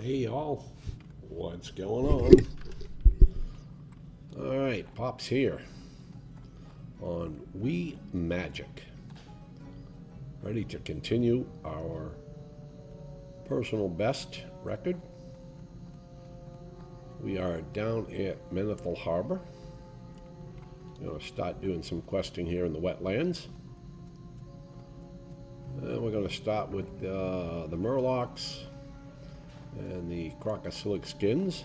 Hey y'all, what's going on? Alright, Pop's here on We Magic. Ready to continue our personal best record. We are down at Menethil Harbor. We're going to start doing some questing here in the wetlands. And we're going to start with the Murlocs and the crocolisk skins.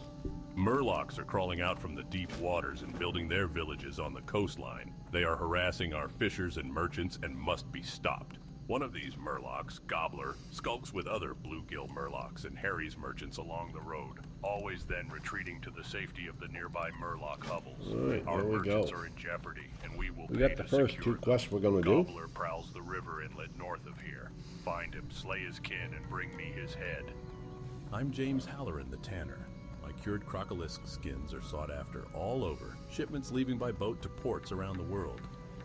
Murlocs are crawling out from the deep waters and building their villages on the coastline. They are harassing our fishers and merchants and must be stopped. One of these Murlocs, Gobbler, skulks with other bluegill Murlocs and Harry's merchants along the road, always then retreating to the safety of the nearby Murloc hovels. Alright, Our there we merchants go. are in jeopardy, and we will We pay got the to first secure two quests we're going to do. Gobbler prowls the river inlet north of here. Find him, slay his kin, and bring me his head. I'm James Halloran, the tanner. My cured crocolisk skins are sought after all over, shipments leaving by boat to ports around the world.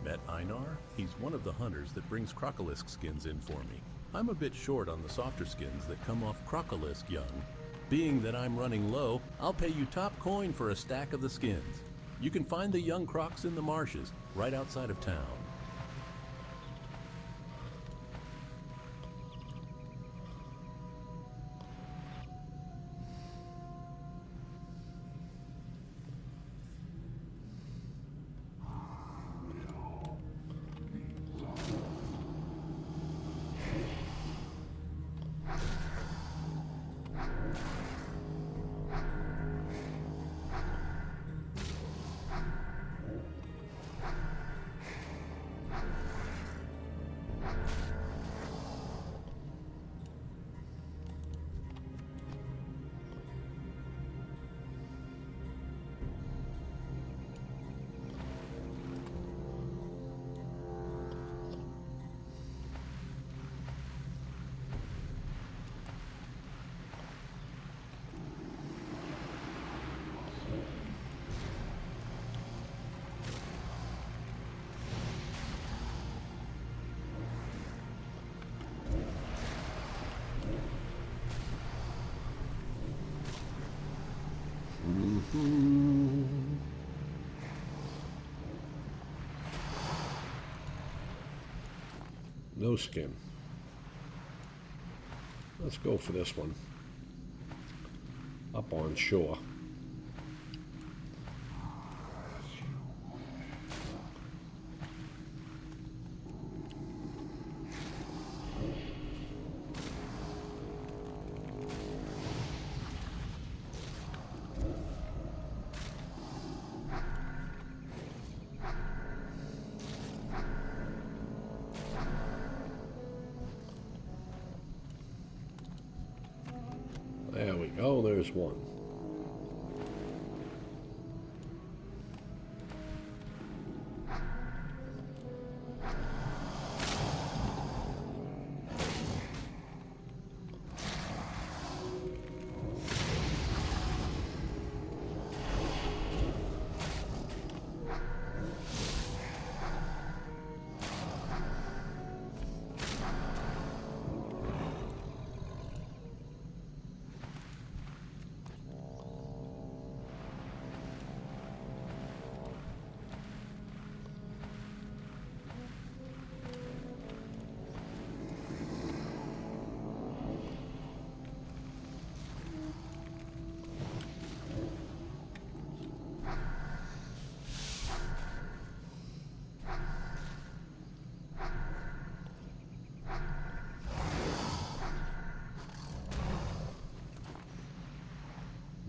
Met Einar? He's one of the hunters that brings crocolisk skins in for me. I'm a bit short on the softer skins that come off crocolisk young. Being that I'm running low, I'll pay you top coin for a stack of the skins. You can find the young crocs in the marshes, right outside of town. No skin. Let's go for this one. Up on shore. There we go, there's one.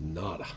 Nada.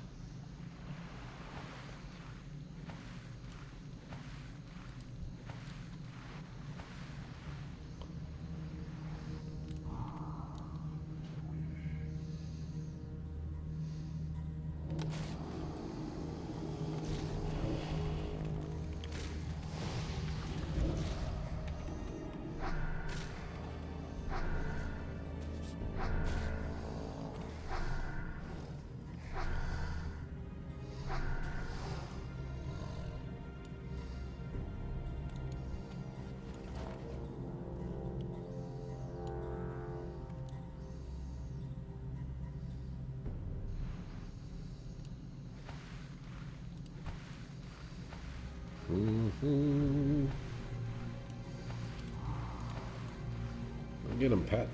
Get him, pet.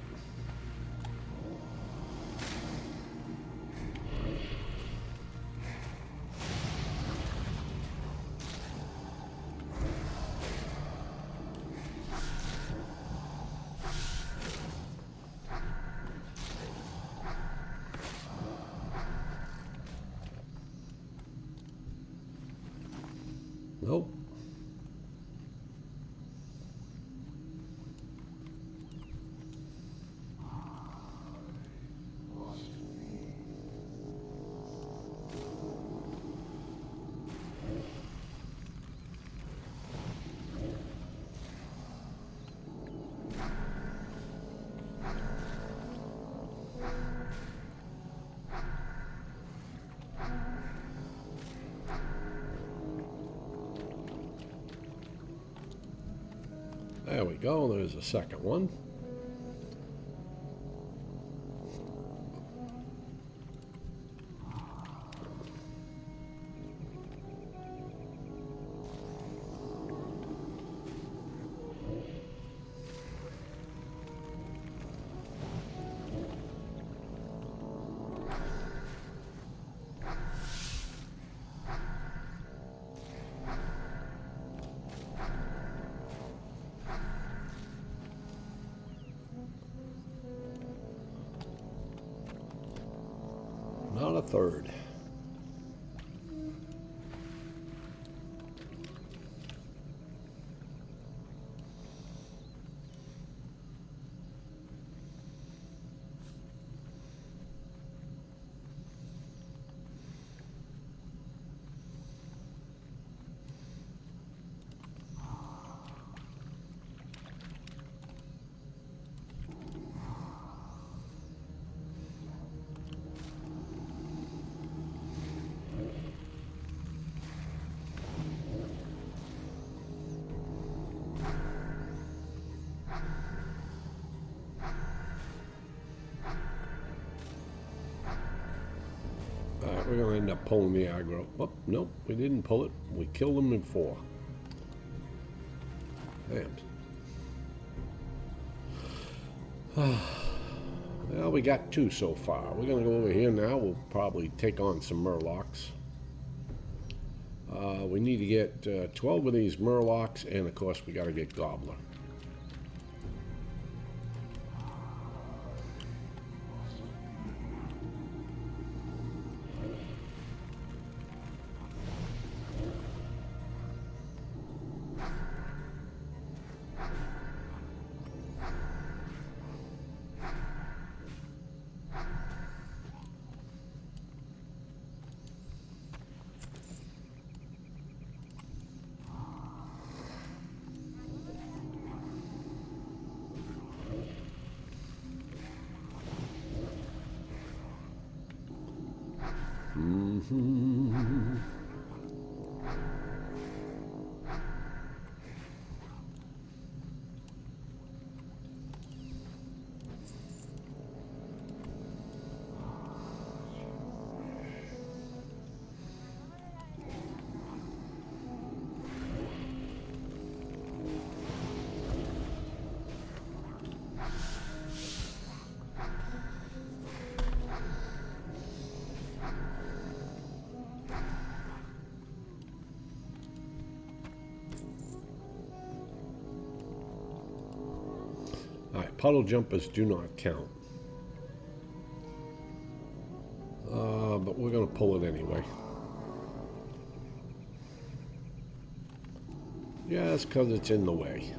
Nope. There we go, there's a second one. Not a third. We're going to end up pulling the aggro. Oh, nope, we didn't pull it. We killed them in 4. Damn. Well, we got 2 so far. We're going to go over here now. We'll probably take on some murlocs. We need to get 12 of these murlocs, and of course we got to get gobbler. Alright, puddle jumpers do not count. But we're going to pull it anyway. Just because it's in the way.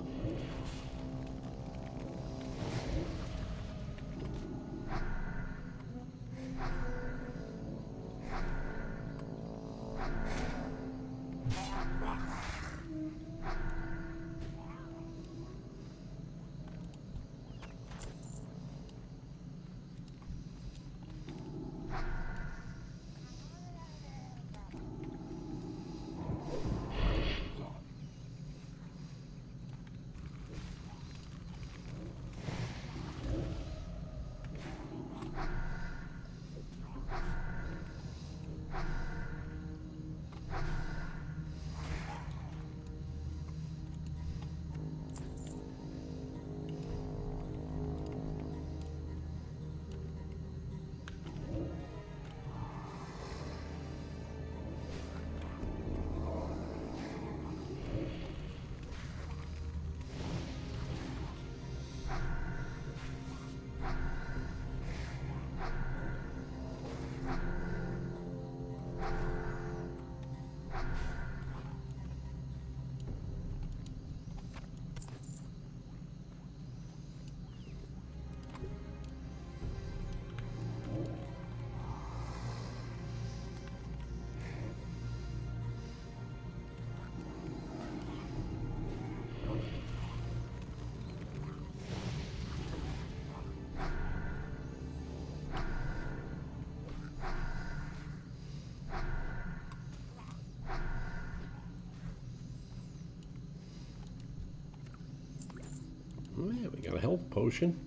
Got a health potion.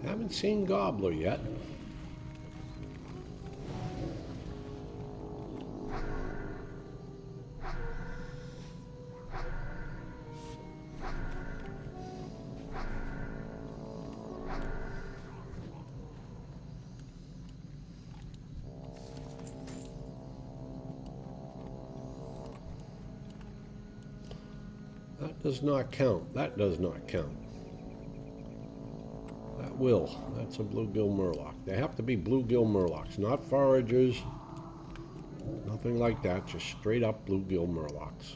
Haven't seen Gobbler yet. That does not count. That does not count. That will. That's a bluegill murloc. They have to be bluegill murlocs, not foragers. Nothing like that. Just straight up bluegill murlocs.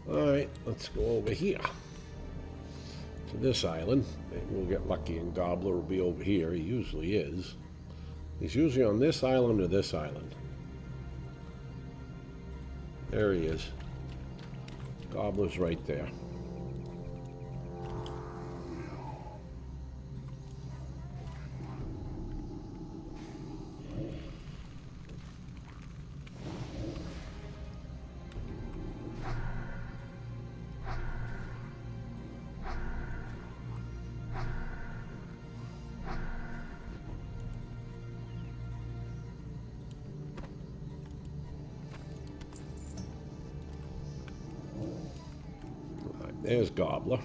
Alright, let's go over here to this island. Maybe we'll get lucky and Gobbler will be over here. He usually is. He's usually on this island or this island. There he is. Gobbler's right there. There's Gobbler.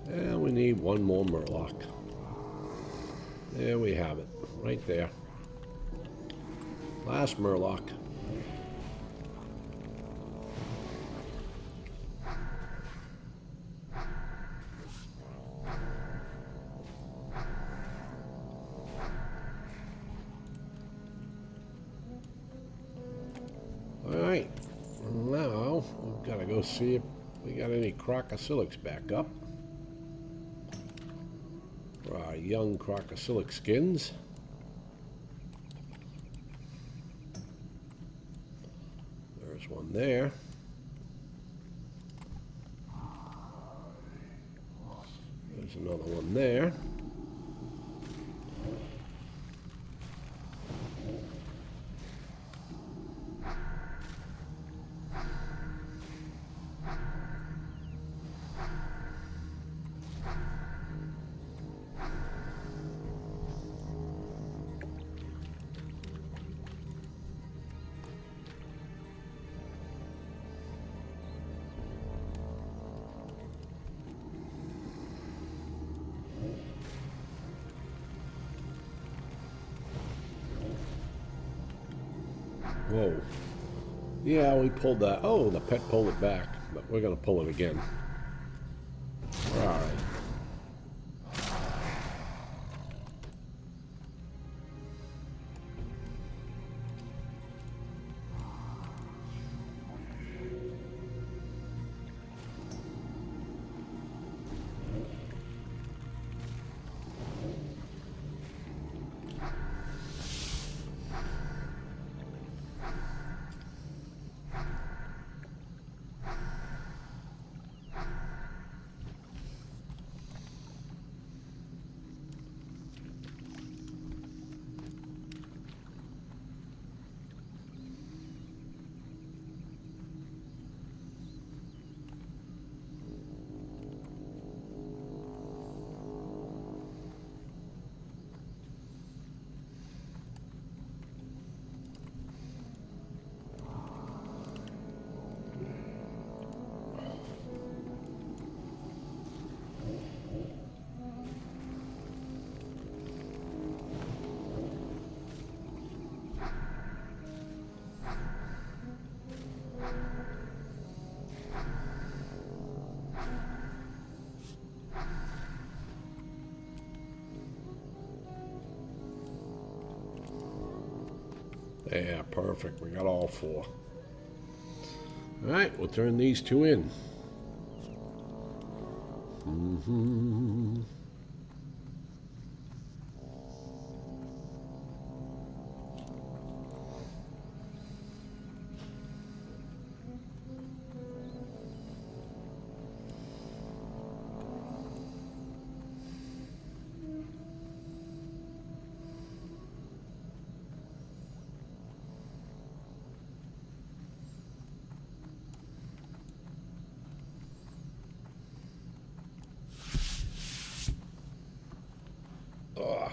And we need one more murloc. There we have it, right there. Last murloc. Alright, now we've got to go see if we got any crocolisk back up. For our young crocolisk skins. There's one there. There's another one there. Whoa. Yeah, we pulled that. Oh, the pet pulled it back. but we're going to pull it again. All right. Yeah, perfect. We got all 4. All right, we'll turn these 2 in. Ugh.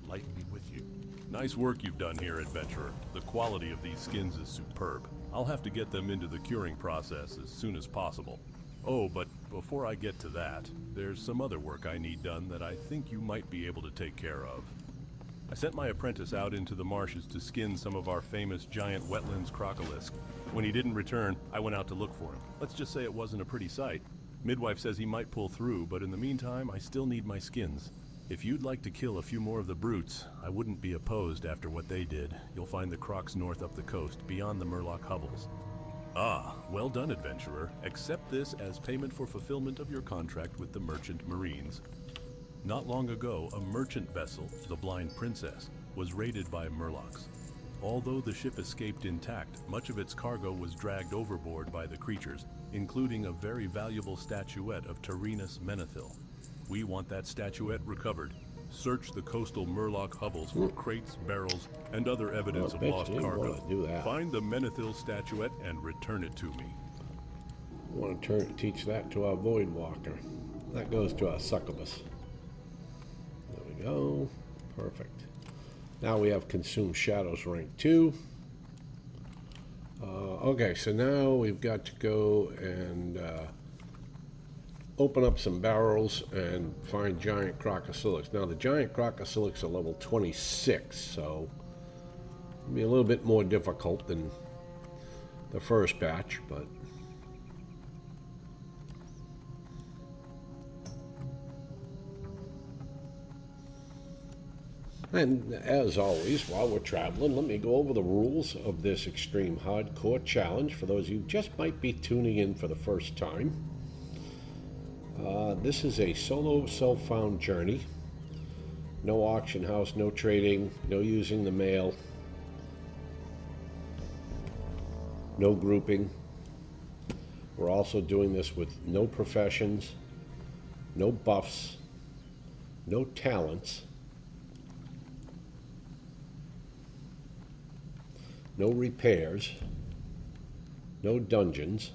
Light be with you. Nice work you've done here, adventurer. The quality of these skins is superb. I'll have to get them into the curing process as soon as possible. Oh, but before I get to that, there's some other work I need done that I think you might be able to take care of. I sent my apprentice out into the marshes to skin some of our famous giant wetlands crocolisk. When he didn't return, I went out to look for him. Let's just say it wasn't a pretty sight. Midwife says he might pull through, but in the meantime, I still need my skins. If you'd like to kill a few more of the brutes, I wouldn't be opposed after what they did. You'll find the crocs north up the coast, beyond the Murloc hovels. Ah, well done, adventurer. Accept this as payment for fulfillment of your contract with the Merchant Marines. Not long ago, a merchant vessel, the Blind Princess, was raided by Murlocs. Although the ship escaped intact, much of its cargo was dragged overboard by the creatures, including a very valuable statuette of Tyrannus Menethil. We want that statuette recovered. Search the coastal Murloc hovels for crates, barrels, and other evidence of lost cargo. Find the Menethil statuette and return it to me. We want to teach that to our Void Walker. That goes to our succubus. There we go. Perfect. Now we have Consume Shadows rank 2. Okay, so now we've got to go and open up some barrels and find giant crocolisk. Now the giant crocolisk are level 26, so it'll be a little bit more difficult than the first batch, but and as always, while we're traveling, let me go over the rules of this extreme hardcore challenge for those of you who just might be tuning in for the first time. This is a solo self-found journey. No auction house, no trading, no using the mail, no grouping. We're also doing this with no professions, no buffs, no talents, no repairs, no dungeons.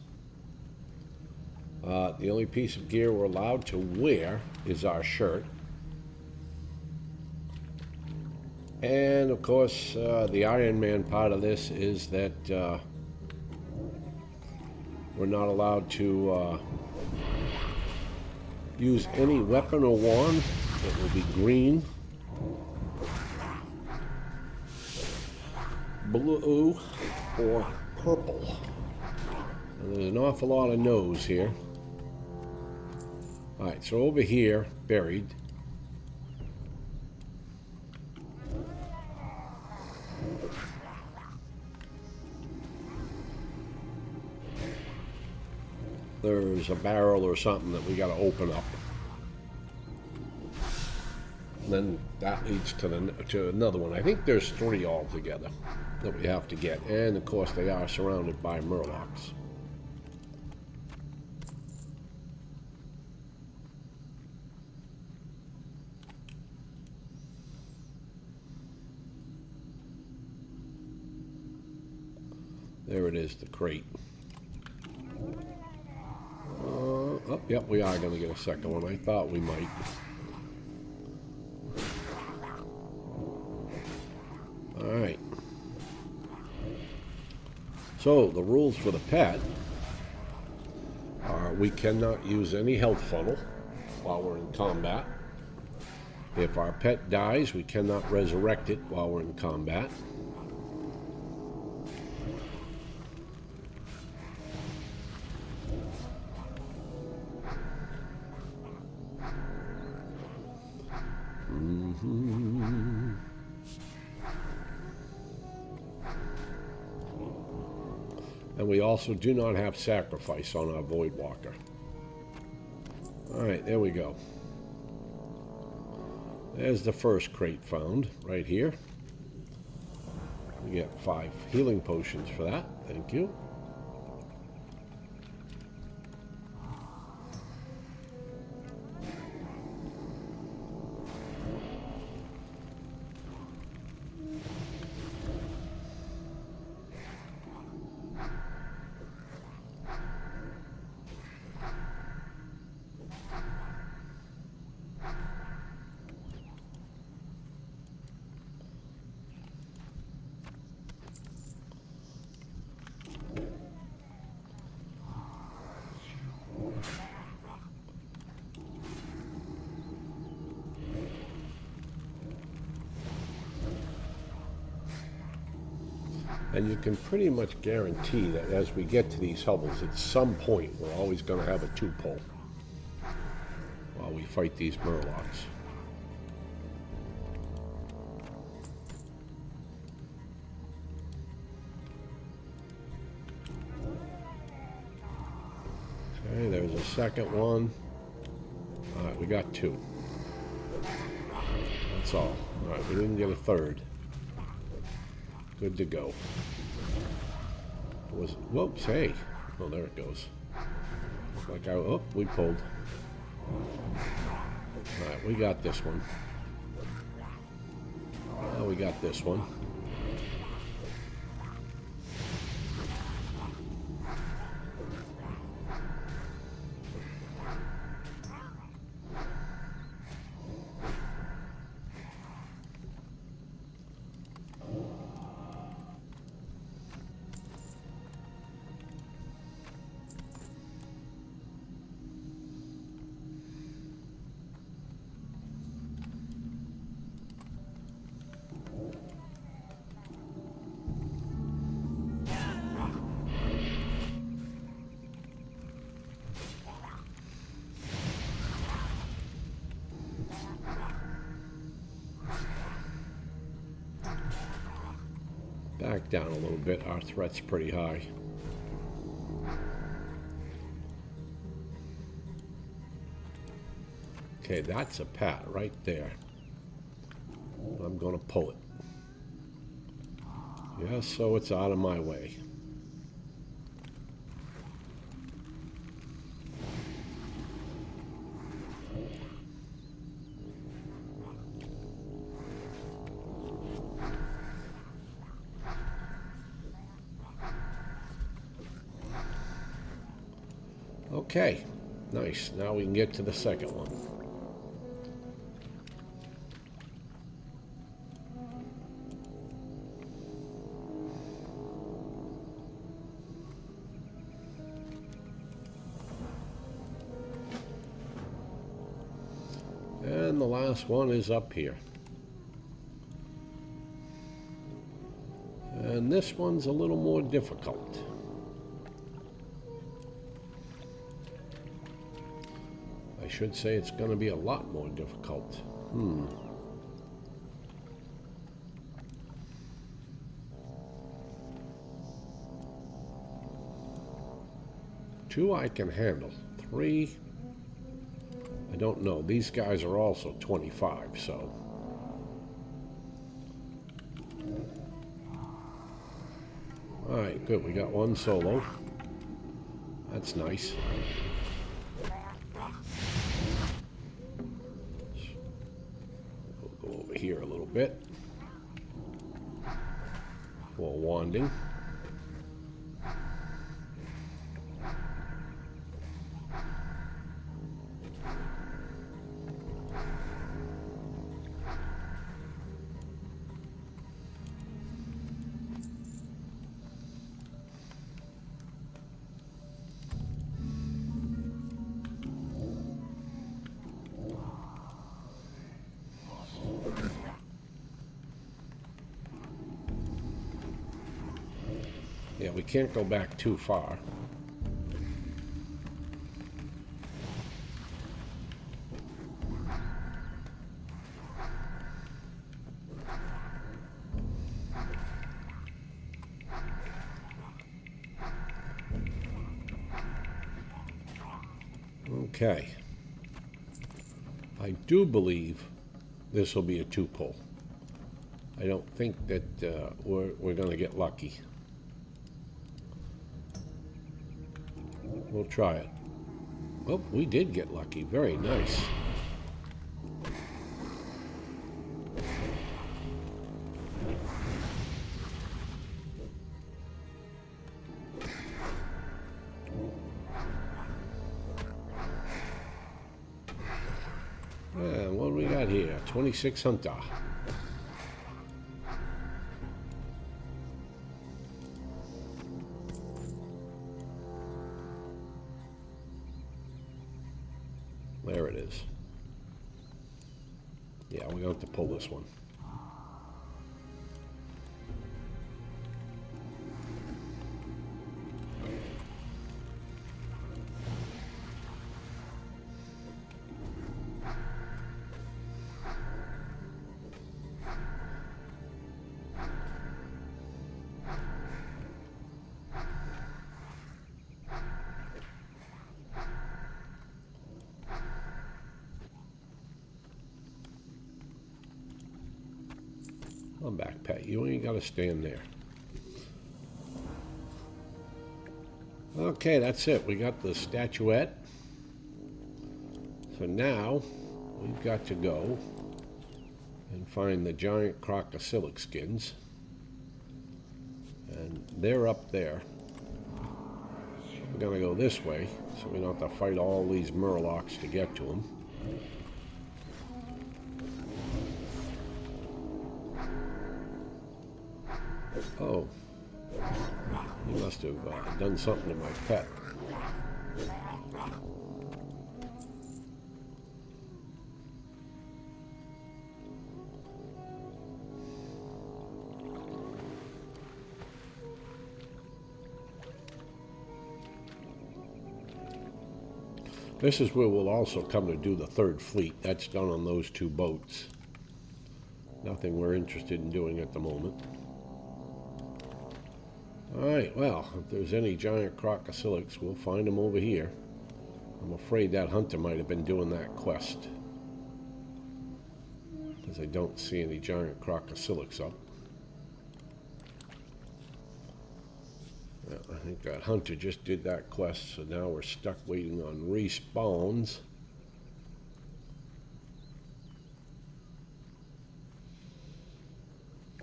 The only piece of gear we're allowed to wear is our shirt. And of course, the Ironman part of this is that we're not allowed to use any weapon or wand. It will be green, blue, or purple. And there's an awful lot of nose here. Alright, so over here, buried, there's a barrel or something that we got to open up. And then that leads to another one. I think there's 3 altogether that we have to get. And of course they are surrounded by murlocs. There it is, the crate. Oh, yep, we are going to get a second one. I thought we might. Alright. So, the rules for the pet are we cannot use any health funnel while we're in combat. If our pet dies, we cannot resurrect it while we're in combat. And we also do not have sacrifice on our Void Walker. Alright, there we go. There's the first crate found, right here. We get 5 healing potions for that. Thank you. And you can pretty much guarantee that as we get to these hovels, at some point, we're always going to have a 2-pull while we fight these murlocs. Okay, there's a second one. All right, we got 2. That's all. All right, we didn't get a third. Good to go. Whoops, hey. Oh, there it goes. Like we pulled. Alright, we got this one. Oh, we got this one. Back down a little bit. Our threat's pretty high. Okay, that's a pat right there. I'm going to pull it. Yes, so it's out of my way. Okay, Nice. Now we can get to the second one. And the last one is up here. And this one's a little more difficult. I should say it's going to be a lot more difficult. Two I can handle. Three, I don't know. These guys are also 25, so. Alright, good. We got one solo. That's nice. We'll go over here a little bit for wanding. Yeah, we can't go back too far. Okay. I do believe this will be a two-pull. I don't think that we're going to get lucky. We'll try it. Oh, we did get lucky. Very nice. And what do we got here? 26 hunter. There it is. Yeah, we're going to have to pull this one. Come back, Pat. You ain't got to stand there. Okay, that's it. We got the statuette. So now we've got to go and find the giant crocolisk skins. And they're up there. We're going to go this way so we don't have to fight all these murlocs to get to them. Oh, he must have done something to my pet. This is where we'll also come to do the third fleet. That's done on those two boats. Nothing we're interested in doing at the moment. Alright, well, if there's any giant crocolisk, we'll find them over here. I'm afraid that hunter might have been doing that quest, because I don't see any giant crocolisk up. Well, I think that hunter just did that quest, so now we're stuck waiting on respawns.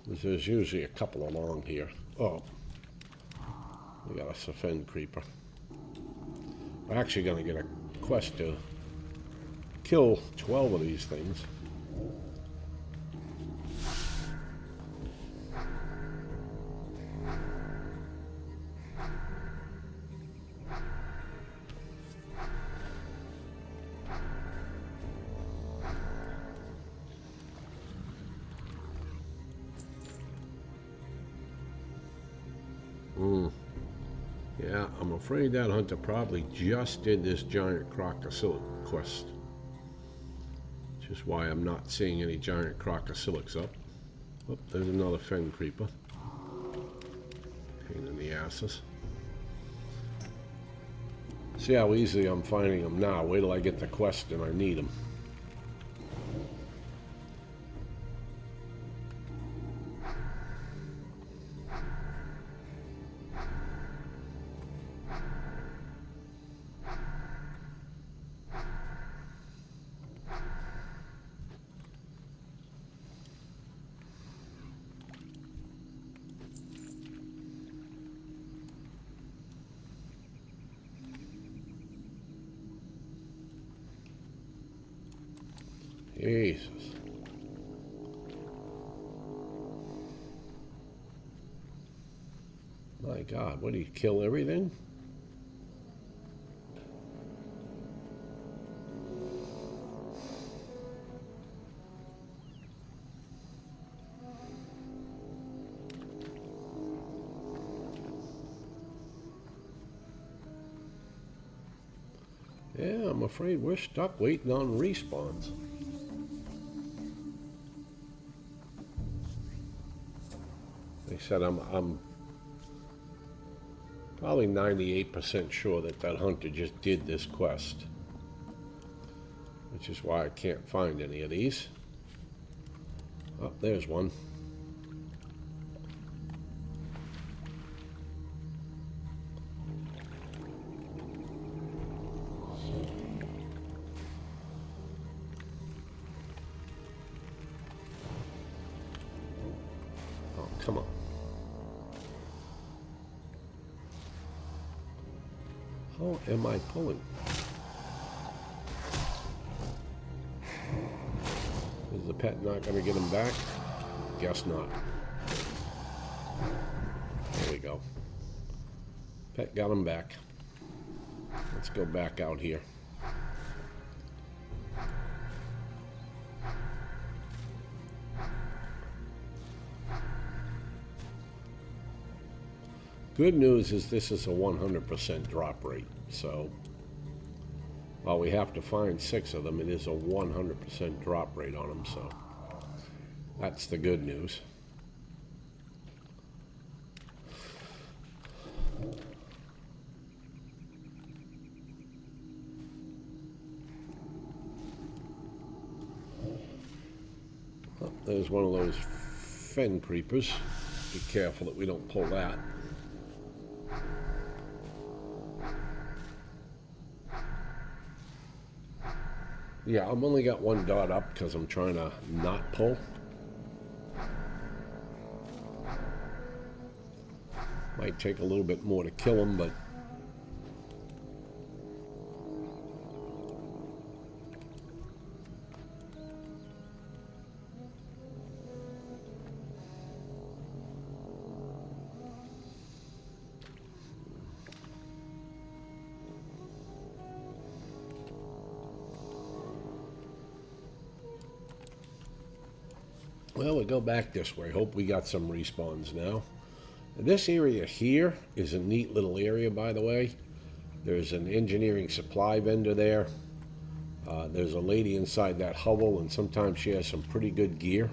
There's usually a couple along here. Oh. We got a Sophen creeper. We're actually going to get a quest to kill 12 of these things. Yeah, I'm afraid that hunter probably just did this giant crocodile quest. Which is why I'm not seeing any giant crocodilics up. Oh, there's another fen creeper. Pain in the asses. See how easily I'm finding them now. Wait till I get the quest and I need them. Jesus. My God, what do you kill everything? Yeah, I'm afraid we're stuck waiting on respawns. Like I said, I'm probably 98% sure that that hunter just did this quest, which is why I can't find any of these. Oh, there's one. Oh, come on. How am I pulling? Is the pet not going to get him back? Guess not. There we go. Pet got him back. Let's go back out here. Good news is this is a 100% drop rate, so while we have to find 6 of them, it is a 100% drop rate on them, so that's the good news. Oh, there's one of those fen creepers. Be careful that we don't pull that. Yeah, I've only got one dot up because I'm trying to not pull. Might take a little bit more to kill him, but well, we'll go back this way. Hope we got some respawns now. This area here is a neat little area, by the way. There's an engineering supply vendor there. There's a lady inside that hovel, and sometimes she has some pretty good gear.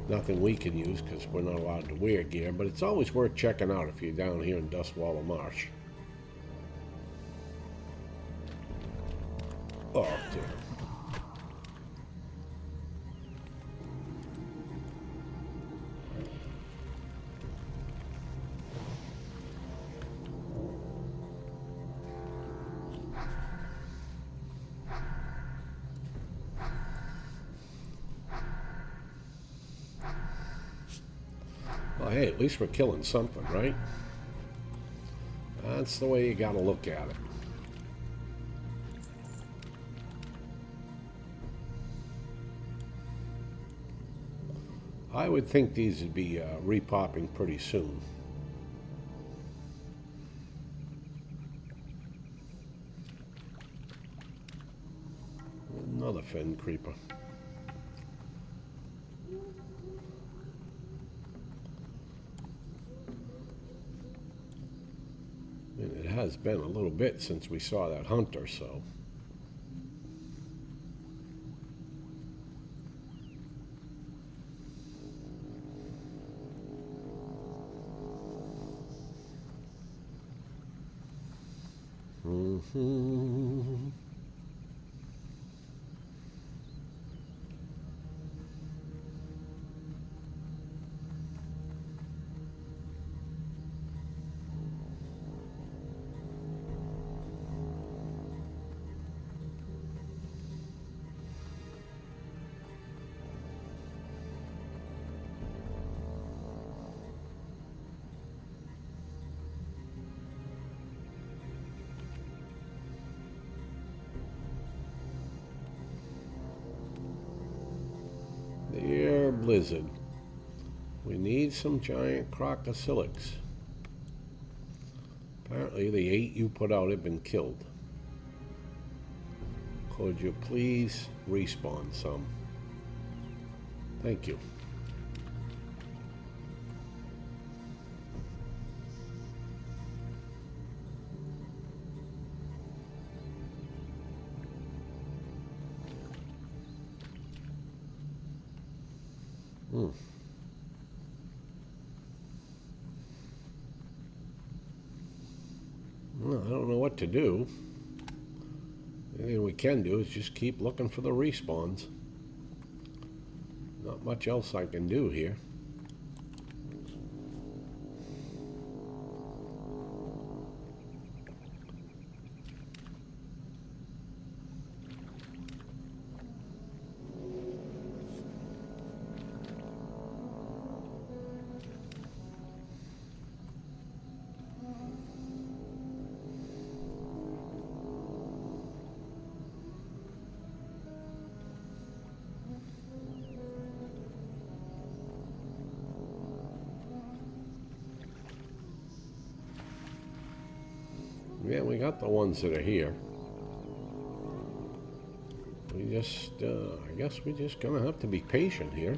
Nothing we can use because we're not allowed to wear gear, but it's always worth checking out if you're down here in Dustwaller Marsh. Oh, dear. Well, hey, at least we're killing something, right? That's the way you gotta look at it. I would think these would be repopping pretty soon. Another fin creeper. And it has been a little bit since we saw that hunter, so. Dear Blizzard, we need some giant crocolisk. Apparently the 8 you put out have been killed. Could you please respawn some? Thank you. Well, I don't know what to do. Anything we can do is just keep looking for the respawns. Not much else I can do here. Yeah, we got the ones that are here. We just, I guess we're just gonna have to be patient here.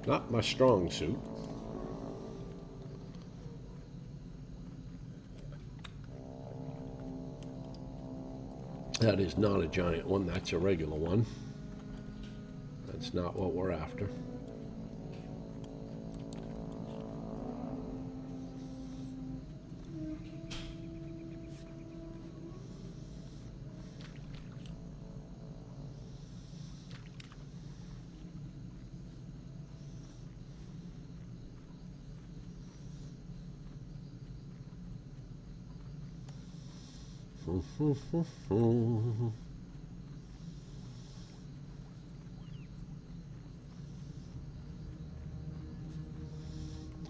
Not my strong suit. That is not a giant one, that's a regular one. That's not what we're after.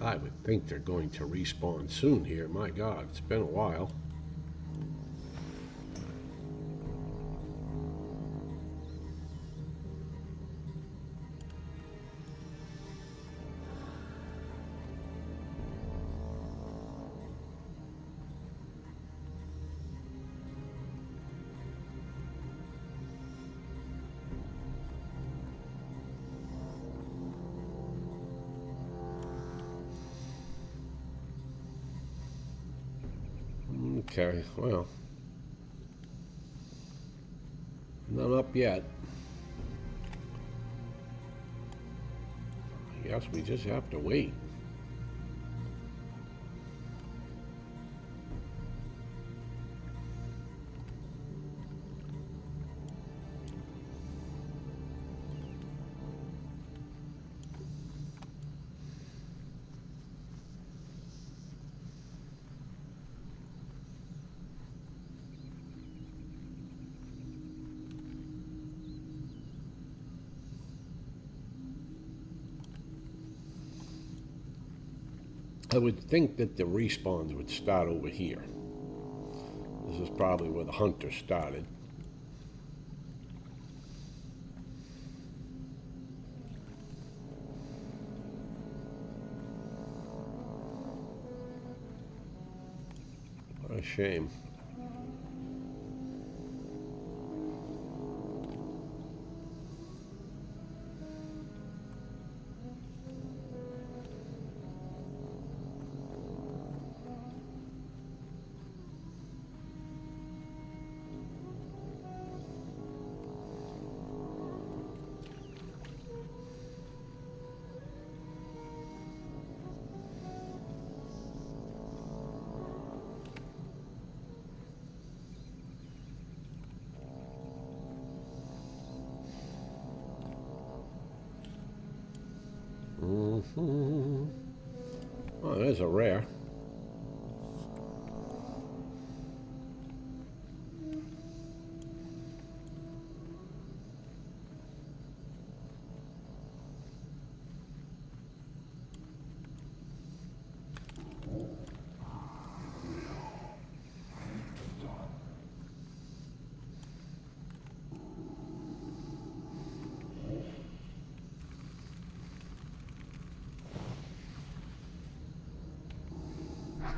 I would think they're going to respawn soon here. My God, it's been a while. Okay, well, not up yet. I guess we just have to wait. I would think that the respawns would start over here. This is probably where the hunter started. shame. Oh, there's a rare.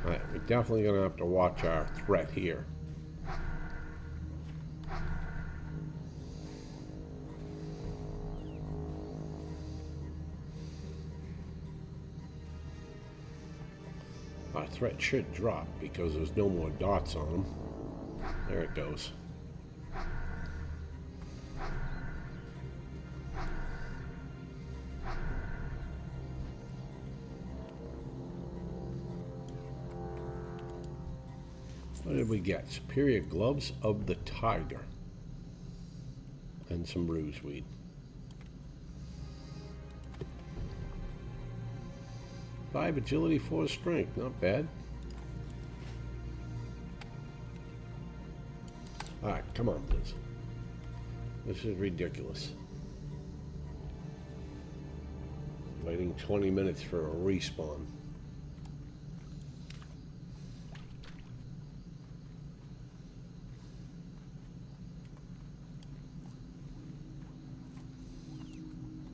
Alright, we're definitely going to have to watch our threat here. Our threat should drop because there's no more dots on them. There it goes. What did we get? Superior gloves of the tiger. And some bruiseweed. Five agility, 4 strength. Not bad. Alright, come on, Blizz. This is ridiculous. Waiting 20 minutes for a respawn.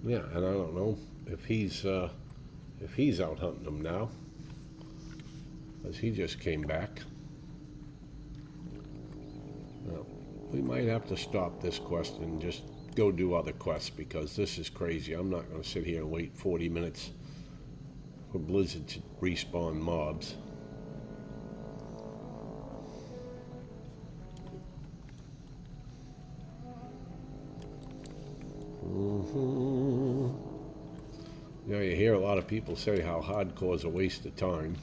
Yeah, and I don't know if he's out hunting them now, as he just came back. Well, we might have to stop this quest and just go do other quests because this is crazy. I'm not going to sit here and wait 40 minutes for Blizzard to respawn mobs. You know, you hear a lot of people say how hardcore is a waste of time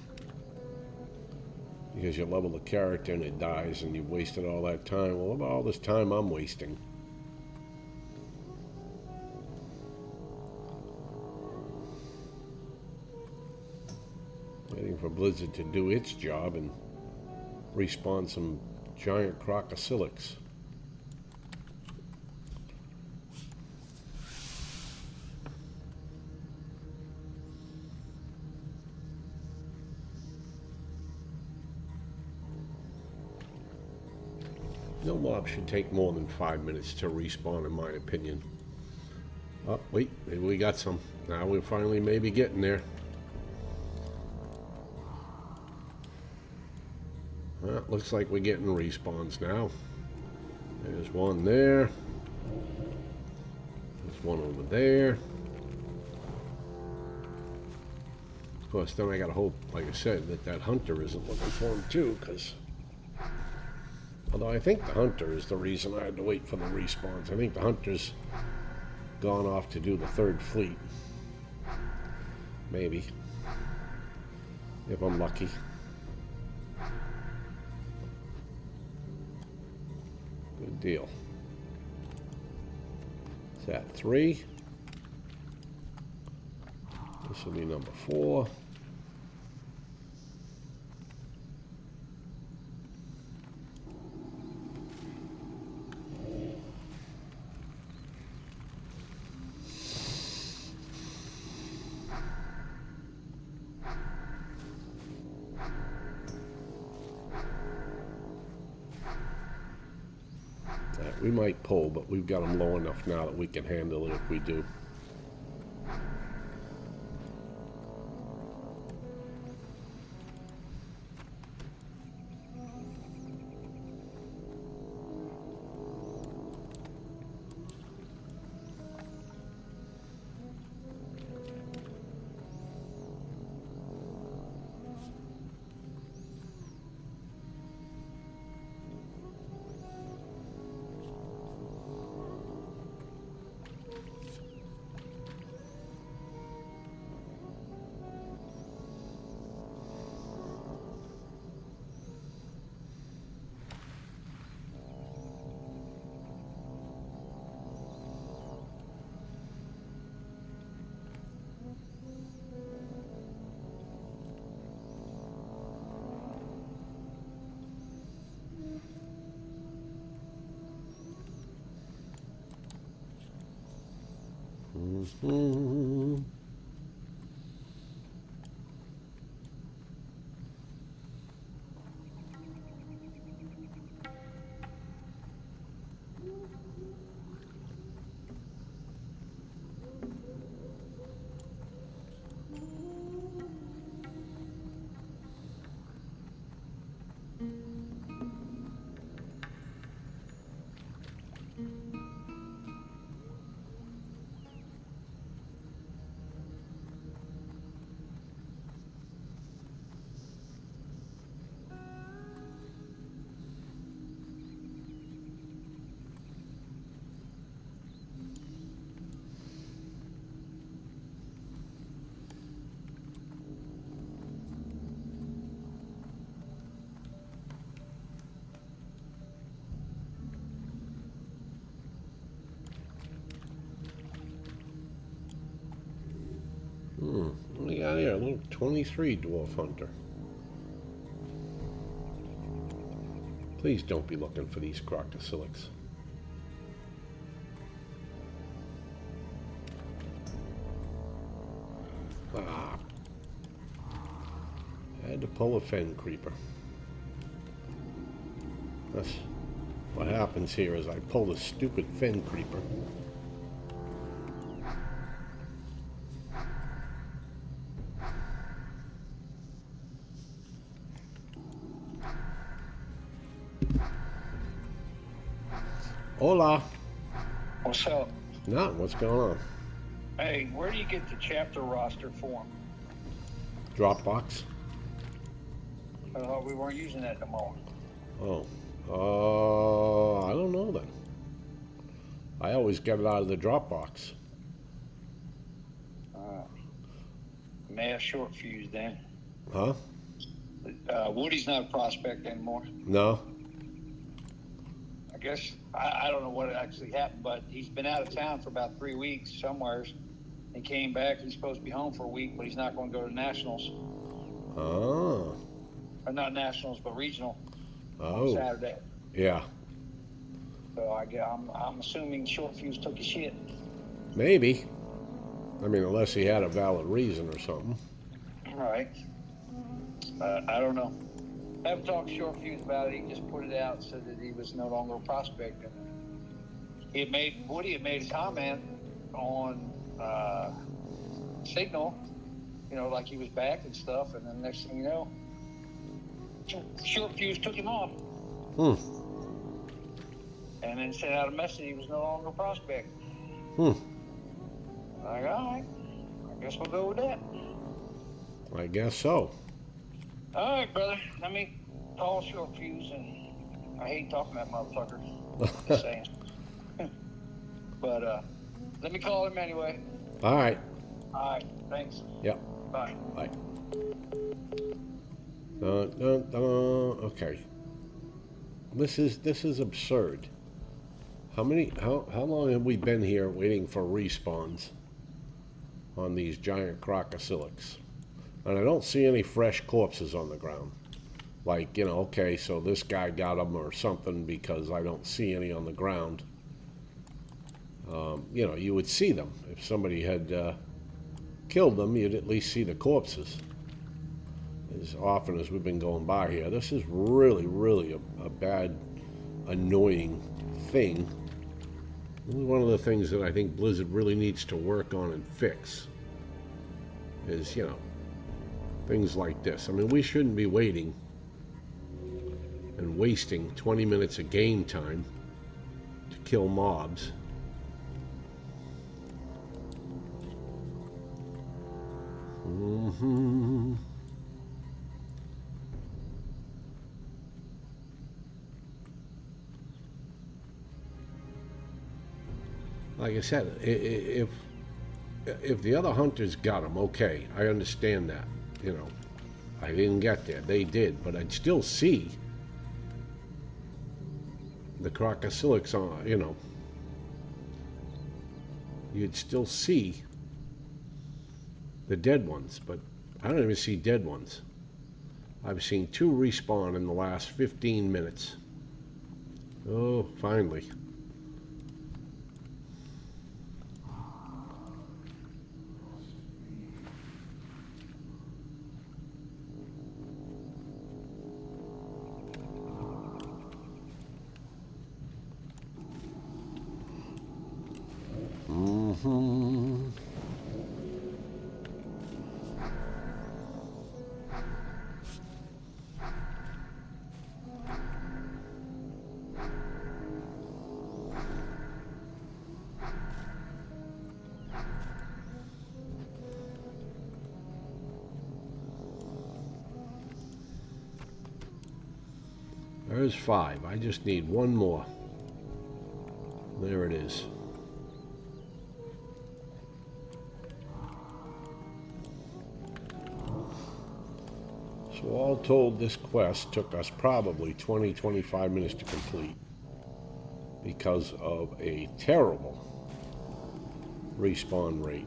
because you level the character and it dies and you've wasted all that time. Well, what about all this time I'm wasting? Waiting for Blizzard to do its job and respawn some giant crocolisk. No mob should take more than 5 minutes to respawn, in my opinion. Oh, wait, maybe we got some. Now we're finally maybe getting there. Well, looks like we're getting respawns now. There's one there. There's one over there. Of course, then I gotta hope, like I said, that that hunter isn't looking for him too, because... Although I think the hunter is the reason I had to wait for the respawns. I think the hunter's gone off to do the third fleet. Maybe. If I'm lucky. Good deal. Is that 3? This will be number 4. We might pull, but we've got them low enough now that we can handle it if we do. Hmm. What do you got here? A little 23 dwarf hunter. Please don't be looking for these crocosilics. Ah. I had to pull a fen creeper. That's what happens here is I pull a stupid fen creeper. Hola. What's up? Nah, what's going on? Hey, where do you get the chapter roster form? Dropbox? We weren't using that no more. Oh. I don't know then. I always get it out of the Dropbox. May have short fuse then. Huh? Woody's not a prospect anymore. No? I guess, I don't know what actually happened, but he's been out of town for about 3 weeks somewheres. He came back, he's supposed to be home for a week, but he's not going to go to nationals. Oh. Or not nationals, but regional on Oh. Saturday. Yeah. So I'm assuming short fuse took his shit. Maybe. I mean, unless he had a valid reason or something. All right. I don't know. I haven't talked to Short Fuse about it. He just put it out, said that he was no longer a prospect. And Woody had made a comment on Signal, like he was back and stuff. And then next thing you know, Short Fuse took him off. And then sent out a message he was no longer a prospect. Like, all right, I guess we'll go with that. I guess so. All right, brother. Let me call Short Fuse, and I hate talking to that motherfucker. Just saying. But let me call him anyway. All right. All right. Thanks. Yep. Bye. Bye. Okay. This is absurd. How long have we been here waiting for respawns on these giant crocosilics? And I don't see any fresh corpses on the ground. Like, okay, so this guy got them or something, because I don't see any on the ground. You would see them. If somebody had killed them, you'd at least see the corpses. As often as we've been going by here. This is really, really a bad, annoying thing. This is one of the things that I think Blizzard really needs to work on and fix. Is, things like this. I mean, we shouldn't be waiting and wasting 20 minutes of game time to kill mobs. Like I said, if the other hunters got them, okay, I understand that. I didn't get there. They did, but I'd still see the crocosilics on, you'd still see the dead ones, but I don't even see dead ones. I've seen 2 respawn in the last 15 minutes. Oh, finally. There's 5. I just need one more. There it is. So all told, this quest took us probably 20-25 minutes to complete because of a terrible respawn rate.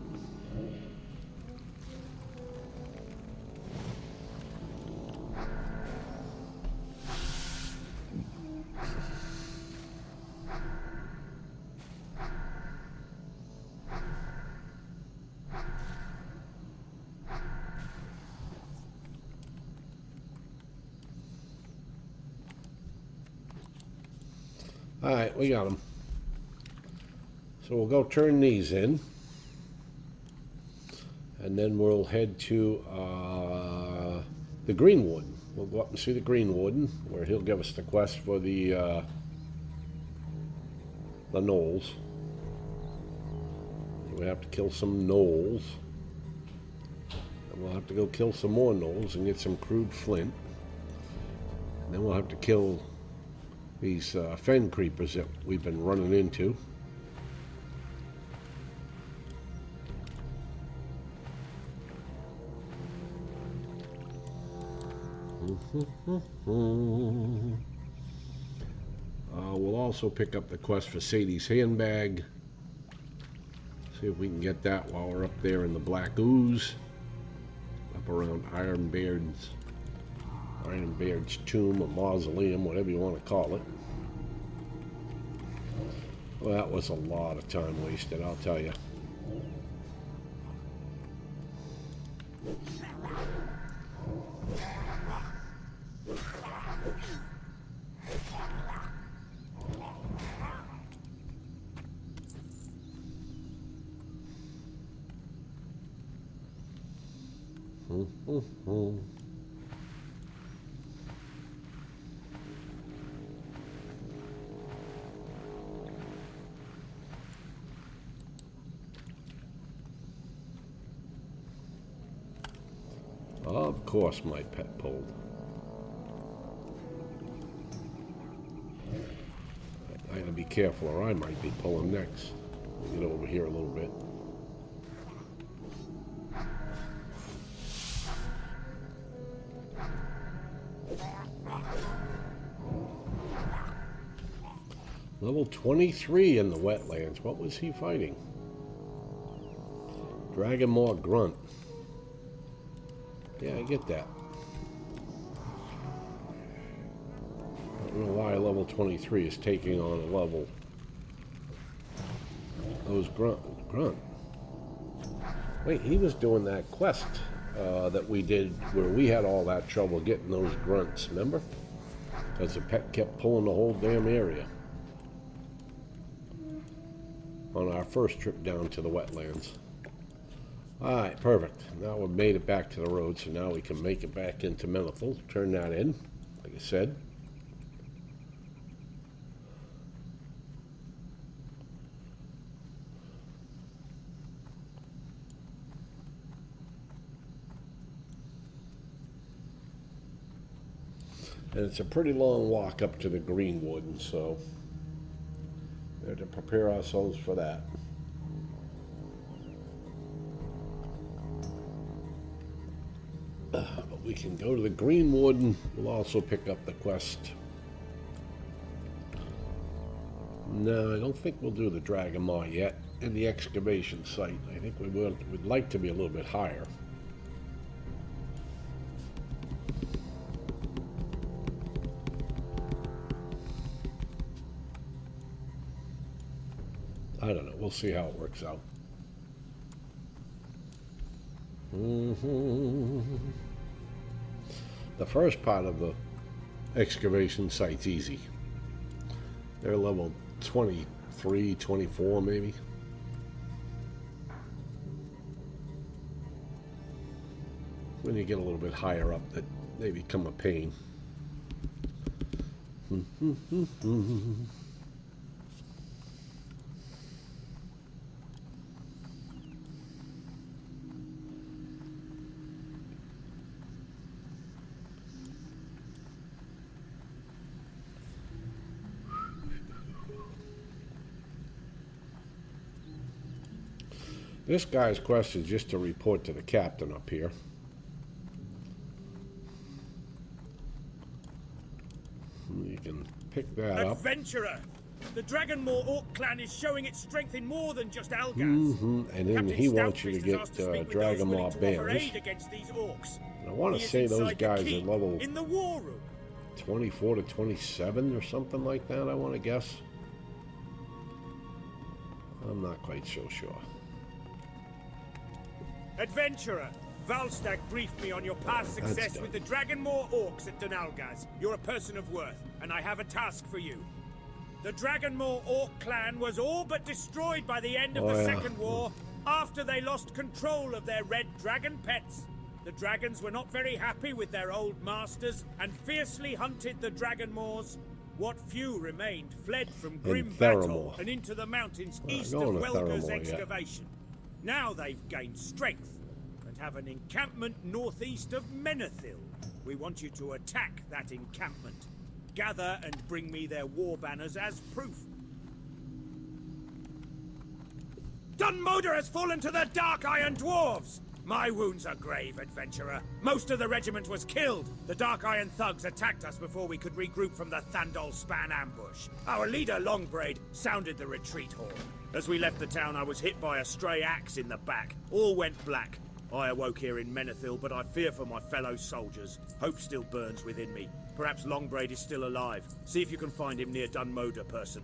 All right, we got them. So we'll go turn these in. And then we'll head to the Green Warden. We'll go up and see the Green Warden, where he'll give us the quest for the gnolls. We have to kill some gnolls. And we'll have to go kill some more gnolls and get some crude flint. And then we'll have to kill these fen creepers that we've been running into. We'll also pick up the quest for Sadie's handbag. See if we can get that while we're up there in the Black Ooze, up around Ironbeard's tomb or mausoleum, whatever you want to call it. Well, that was a lot of time wasted, I'll tell you. Of course my pet pulled. I gotta be careful or I might be pulling next. Get over here a little bit. Level 23 in the wetlands. What was he fighting? Dragonmaw Grunt. Yeah, I get that. I don't know why level 23 is taking on a level. Those grunt. Wait, he was doing that quest that we did where we had all that trouble getting those grunts, remember? Because the pet kept pulling the whole damn area. On our first trip down to the wetlands. Alright, perfect. Now we've made it back to the road, so now we can make it back into Menethil. Turn that in, like I said. And it's a pretty long walk up to the Green Warden, so we have to prepare ourselves for that. But we can go to the Green Warden. We'll also pick up the quest. No, I don't think we'll do the Dragonmaw yet in the excavation site. I think we will. We'd like to be a little bit higher. I don't know. We'll see how it works out. The first part of the excavation site's easy. They're level 23, 24 maybe. When you get a little bit higher up, that they become a pain. This guy's quest is just to report to the captain up here. You can pick that up. Adventurer! The Dragonmore Orc clan is showing its strength in more than just Algaz. And then Captain he wants you to Stoutfist has get asked to speak with those willing Dragonmaw to offer bands. aid against these orcs. And I want He to is say those inside the guys are keep, level in the war room. 24 to 27 or something like that, I want to guess. I'm not quite so sure. Adventurer! Valstag briefed me on your past success with the Dragonmore Orcs at Dunalgaz. You're a person of worth, and I have a task for you. The Dragonmore Orc clan was all but destroyed by the end of the Second War after they lost control of their red dragon pets. The dragons were not very happy with their old masters and fiercely hunted the Dragonmores. What few remained fled from grim battle and into the mountains east of Welga's excavation. Now they've gained strength and have an encampment northeast of Menethil. We want you to attack that encampment. Gather and bring me their war banners as proof. Dunmoder has fallen to the Dark Iron Dwarves! My wounds are grave, adventurer. Most of the regiment was killed. The Dark Iron thugs attacked us before we could regroup from the Thandol Span ambush. Our leader, Longbraid, sounded the retreat horn. As we left the town, I was hit by a stray axe in the back. All went black. I awoke here in Menethil, but I fear for my fellow soldiers. Hope still burns within me. Perhaps Longbraid is still alive. See if you can find him near Dunmoder, person.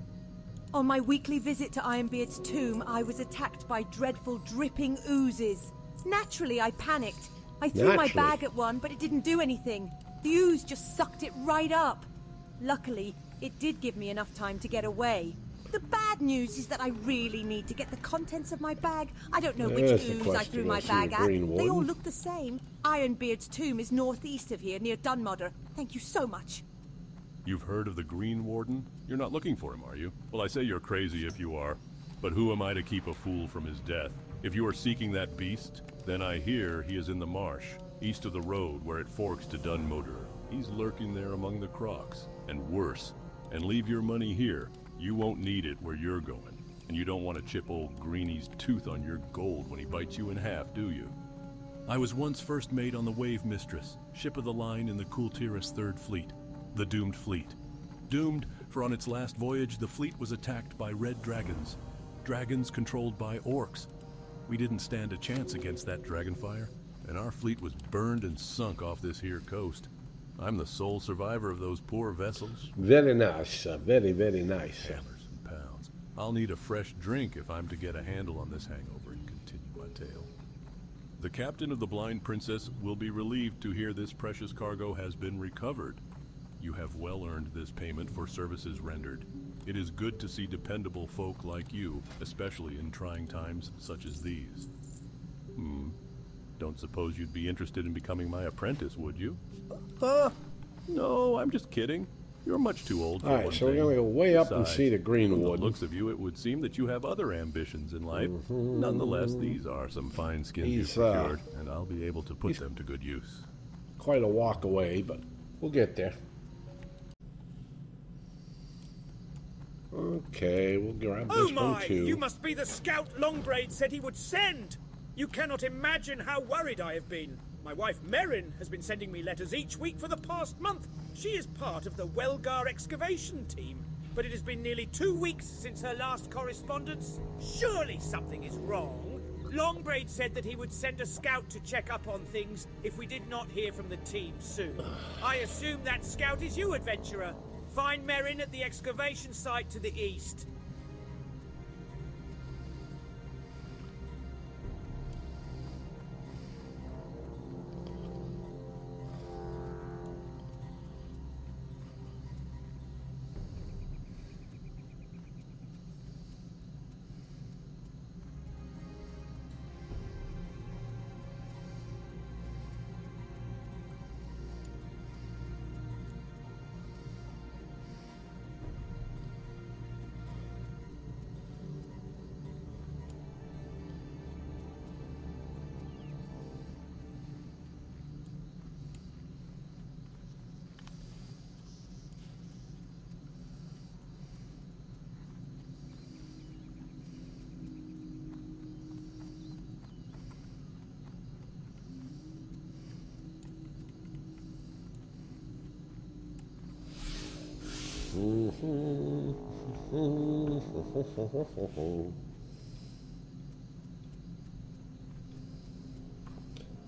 On my weekly visit to Ironbeard's tomb, I was attacked by dreadful dripping oozes. Naturally, I panicked. I threw my bag at one, but it didn't do anything. The ooze just sucked it right up. Luckily, it did give me enough time to get away. The bad news is that I really need to get the contents of my bag. I don't know which ooze I threw my bag at. They all look the same. Ironbeard's tomb is northeast of here, near Dunmoder. Thank you so much. You've heard of the Green Warden? You're not looking for him, are you? Well, I say you're crazy if you are. But who am I to keep a fool from his death? If you are seeking that beast, then I hear he is in the marsh, east of the road where it forks to Dunmoder. He's lurking there among the crocs, and worse. And leave your money here. You won't need it where you're going. And you don't want to chip old Greeny's tooth on your gold when he bites you in half, do you? I was once first mate on the Wave Mistress, ship of the line in the Kultiris Third Fleet, the Doomed Fleet. Doomed, for on its last voyage the fleet was attacked by red dragons. Dragons controlled by orcs. We didn't stand a chance against that dragonfire, and our fleet was burned and sunk off this here coast. I'm the sole survivor of those poor vessels. Very nice, very, very nice. Hammers and pounds. I'll need a fresh drink if I'm to get a handle on this hangover and continue my tale. The captain of the Blind Princess will be relieved to hear this precious cargo has been recovered. You have well earned this payment for services rendered. It is good to see dependable folk like you, especially in trying times such as these. Don't suppose you'd be interested in becoming my apprentice, would you? No, I'm just kidding. You're much too old for one Alright, so we're thing. going to go way up and Besides, see the Green from Warden. the looks of you, it would seem that you have other ambitions in life. Nonetheless, these are some fine skins you've procured, and I'll be able to put them to good use. Quite a walk away, but we'll get there. Okay, we'll grab this one too. You must be the scout Longbraid said he would send! You cannot imagine how worried I have been. My wife Merrin has been sending me letters each week for the past month. She is part of the Welgar excavation team, but it has been nearly 2 weeks since her last correspondence. Surely something is wrong. Longbraid said that he would send a scout to check up on things if we did not hear from the team soon. I assume that scout is you, adventurer. Find Merrin at the excavation site to the east.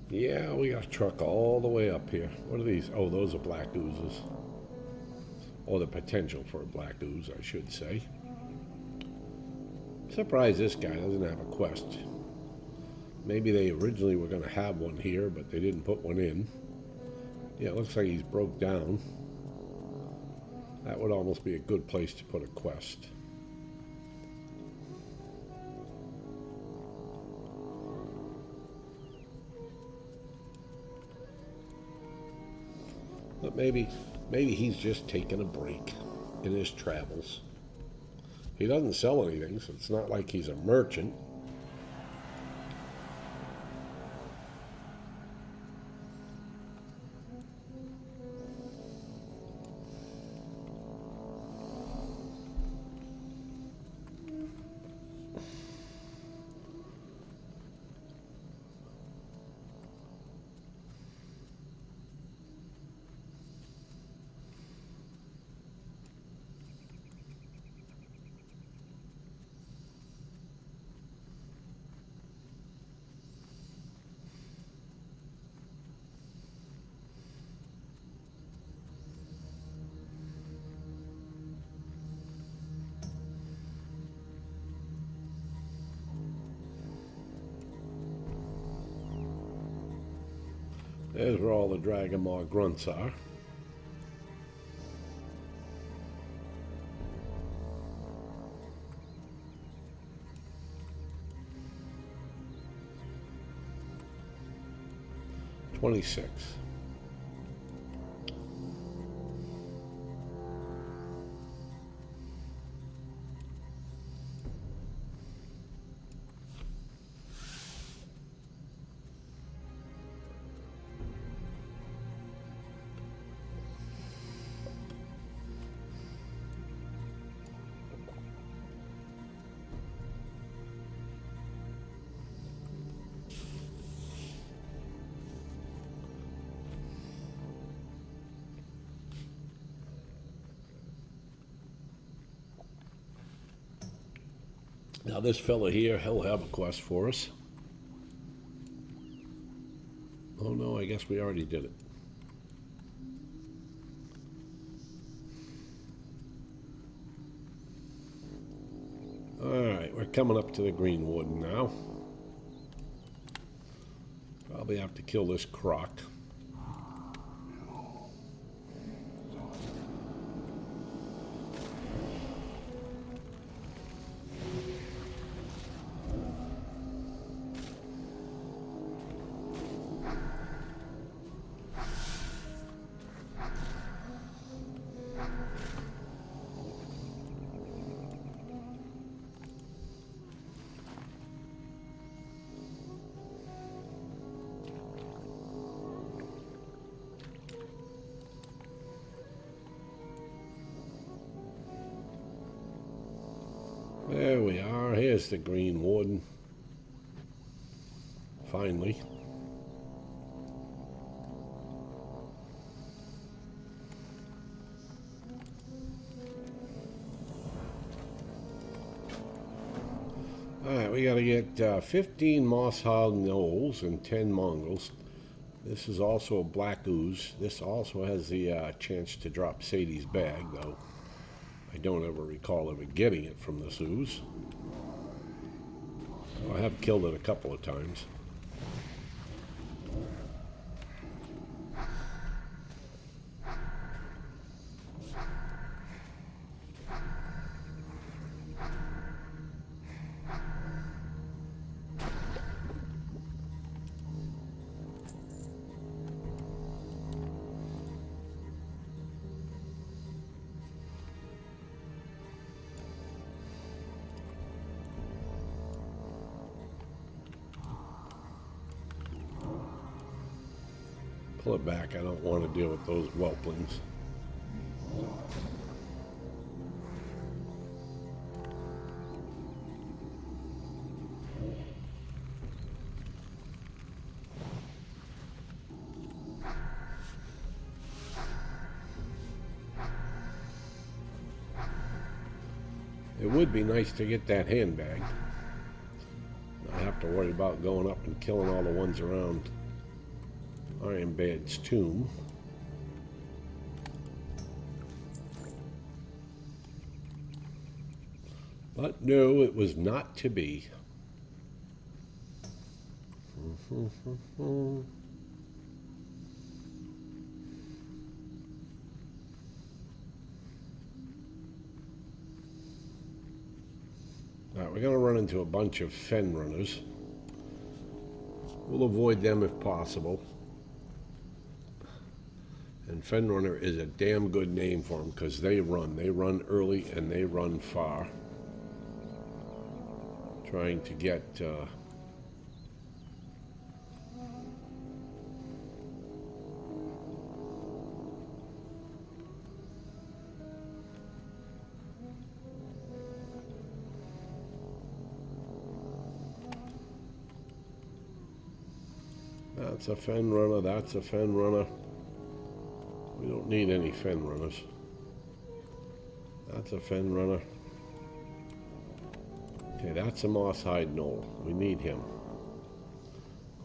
Yeah, we got a truck all the way up here. What are these? Oh, those are black oozes. Or the potential for a black ooze, I should say. Surprised this guy doesn't have a quest. Maybe they originally were going to have one here, but they didn't put one in. Yeah, it looks like he's broke down. That would almost be a good place to put a quest. But maybe he's just taking a break in his travels. He doesn't sell anything, so it's not like he's a merchant. There's where all the Dragon Maw grunts are. $26. Now this fella here, he'll have a quest for us. Oh no, I guess we already did it. Alright, we're coming up to the Green Warden now. Probably have to kill this croc. There we are. Here's the Green Warden. Finally. Alright, we gotta get 15 moss-hog gnolls and 10 mongrels. This is also a black ooze. This also has the chance to drop Sadie's bag, though I don't ever recall ever getting it from this ooze. I have killed it a couple of times. Pull it back. I don't want to deal with those whelplings. would be nice to get that handbag. Not have to worry about going up and killing all the ones around Ironman's tomb. But no, it was not to be. Alright, we're going to run into a bunch of fen runners. We'll avoid them if possible. And fen runner is a damn good name for them because they run. They run early and they run far. Trying to get that's a fen runner, that's a fen runner. We don't need any fen runners. That's a fen runner. Okay, that's a moss-hide knoll. We need him.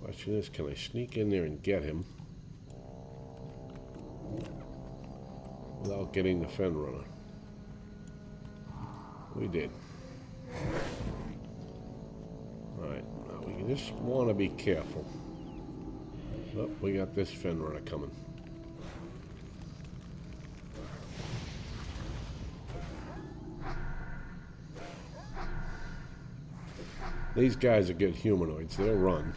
Question is, can I sneak in there and get him without getting the fen runner? We did. Alright, now we just want to be careful. Oh, we got this fen runner coming. These guys are good humanoids. They'll run.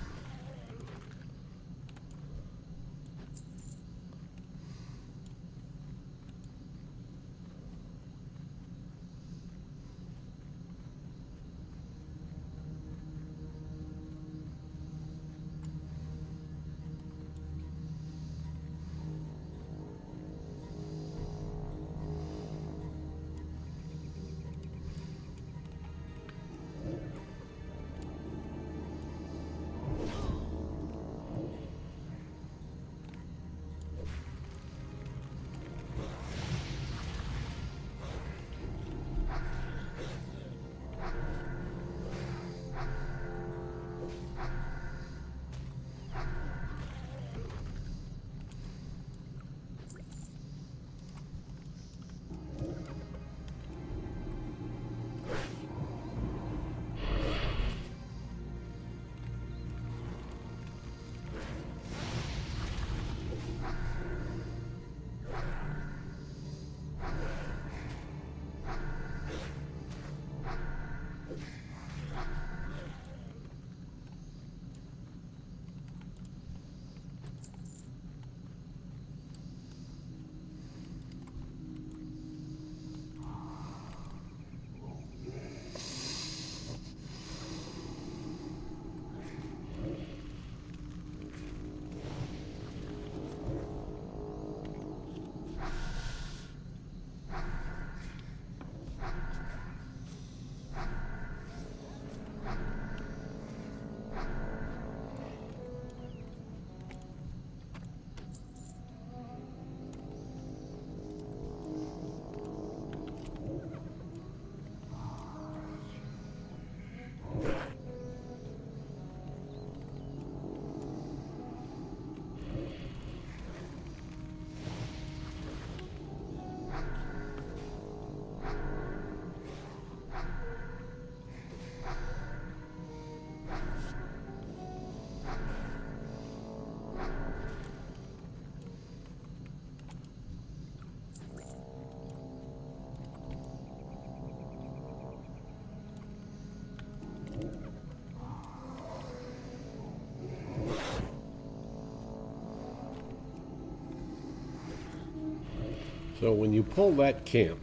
So when you pull that camp,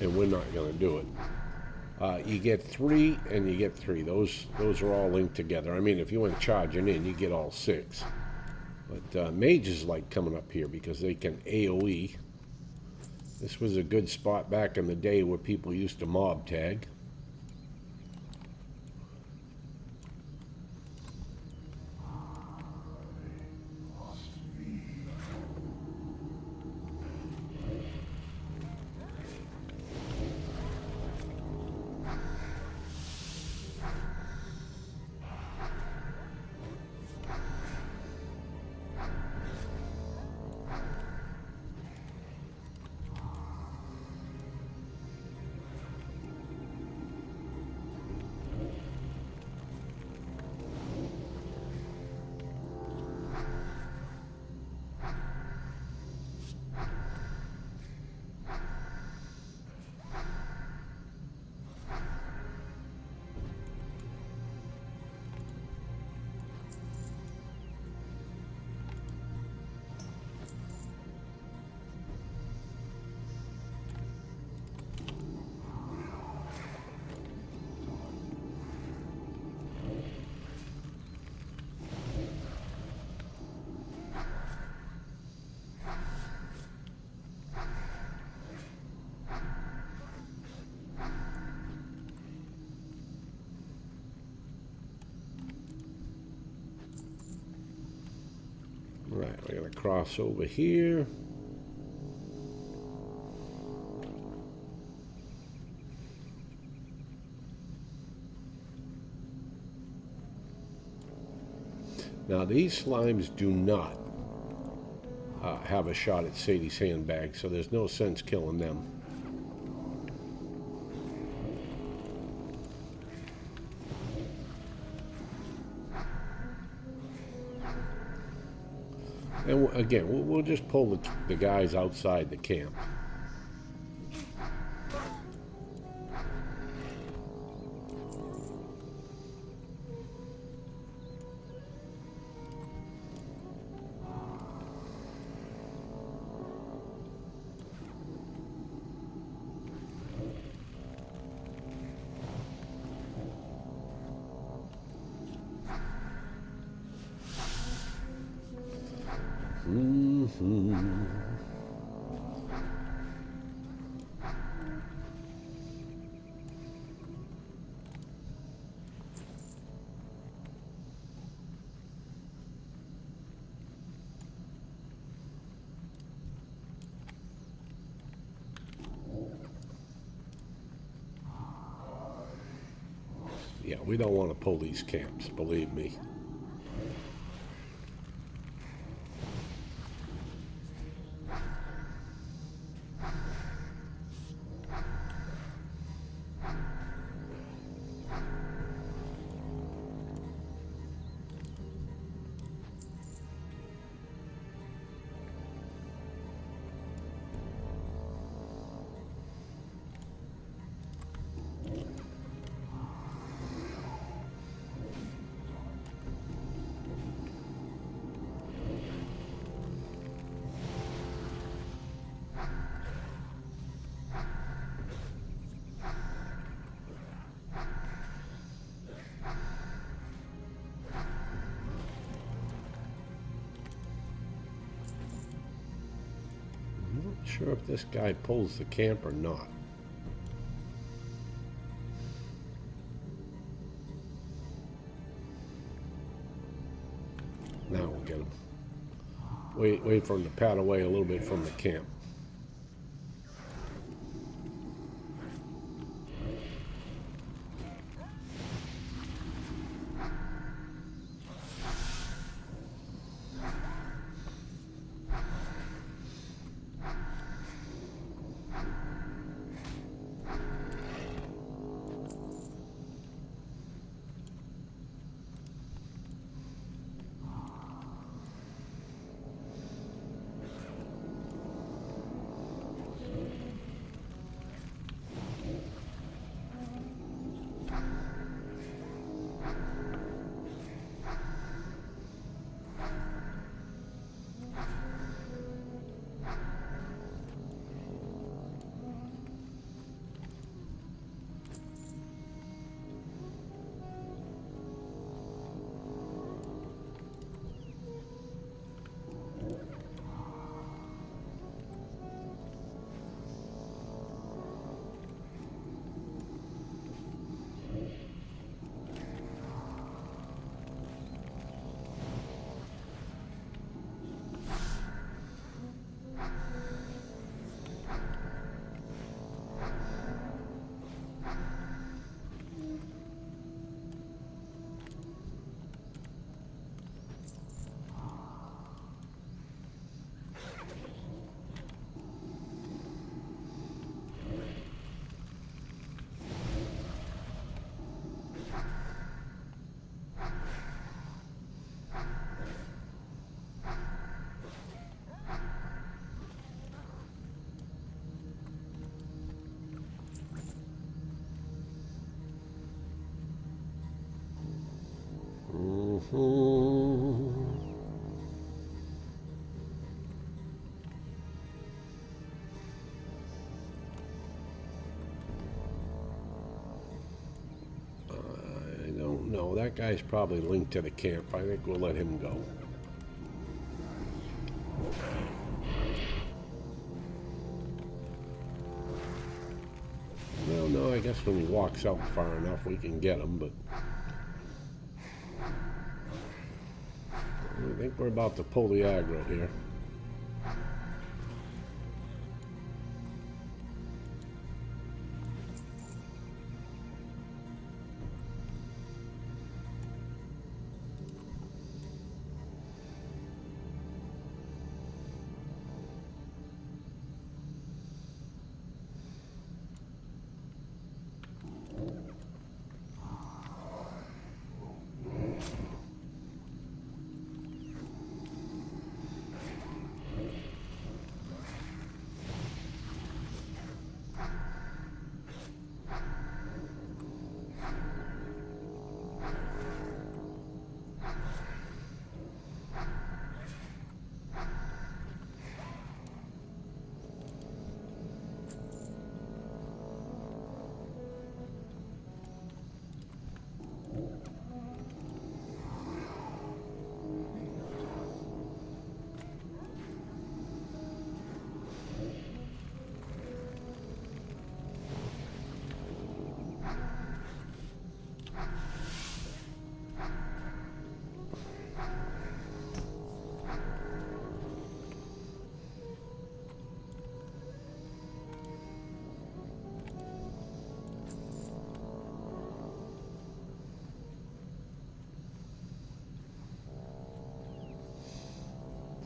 and we're not going to do it, you get 3 and you get 3. Those are all linked together. I mean, if you went charging in, you get all 6. But mages like coming up here because they can AoE. This was a good spot back in the day where people used to mob tag. Right, we're gonna cross over here. Now these slimes do not have a shot at Sadie's handbag, so there's no sense killing them. And again, we'll just pull the guys outside the camp. Yeah, we don't want to pull these camps, believe me. Sure if this guy pulls the camp or not. Now we'll get him. Wait for him to pat away a little bit from the camp. I don't know. That guy's probably linked to the camp. I think we'll let him go. Well, no, I guess when he walks out far enough, we can get him, but I think think we're about to pull the aggro here.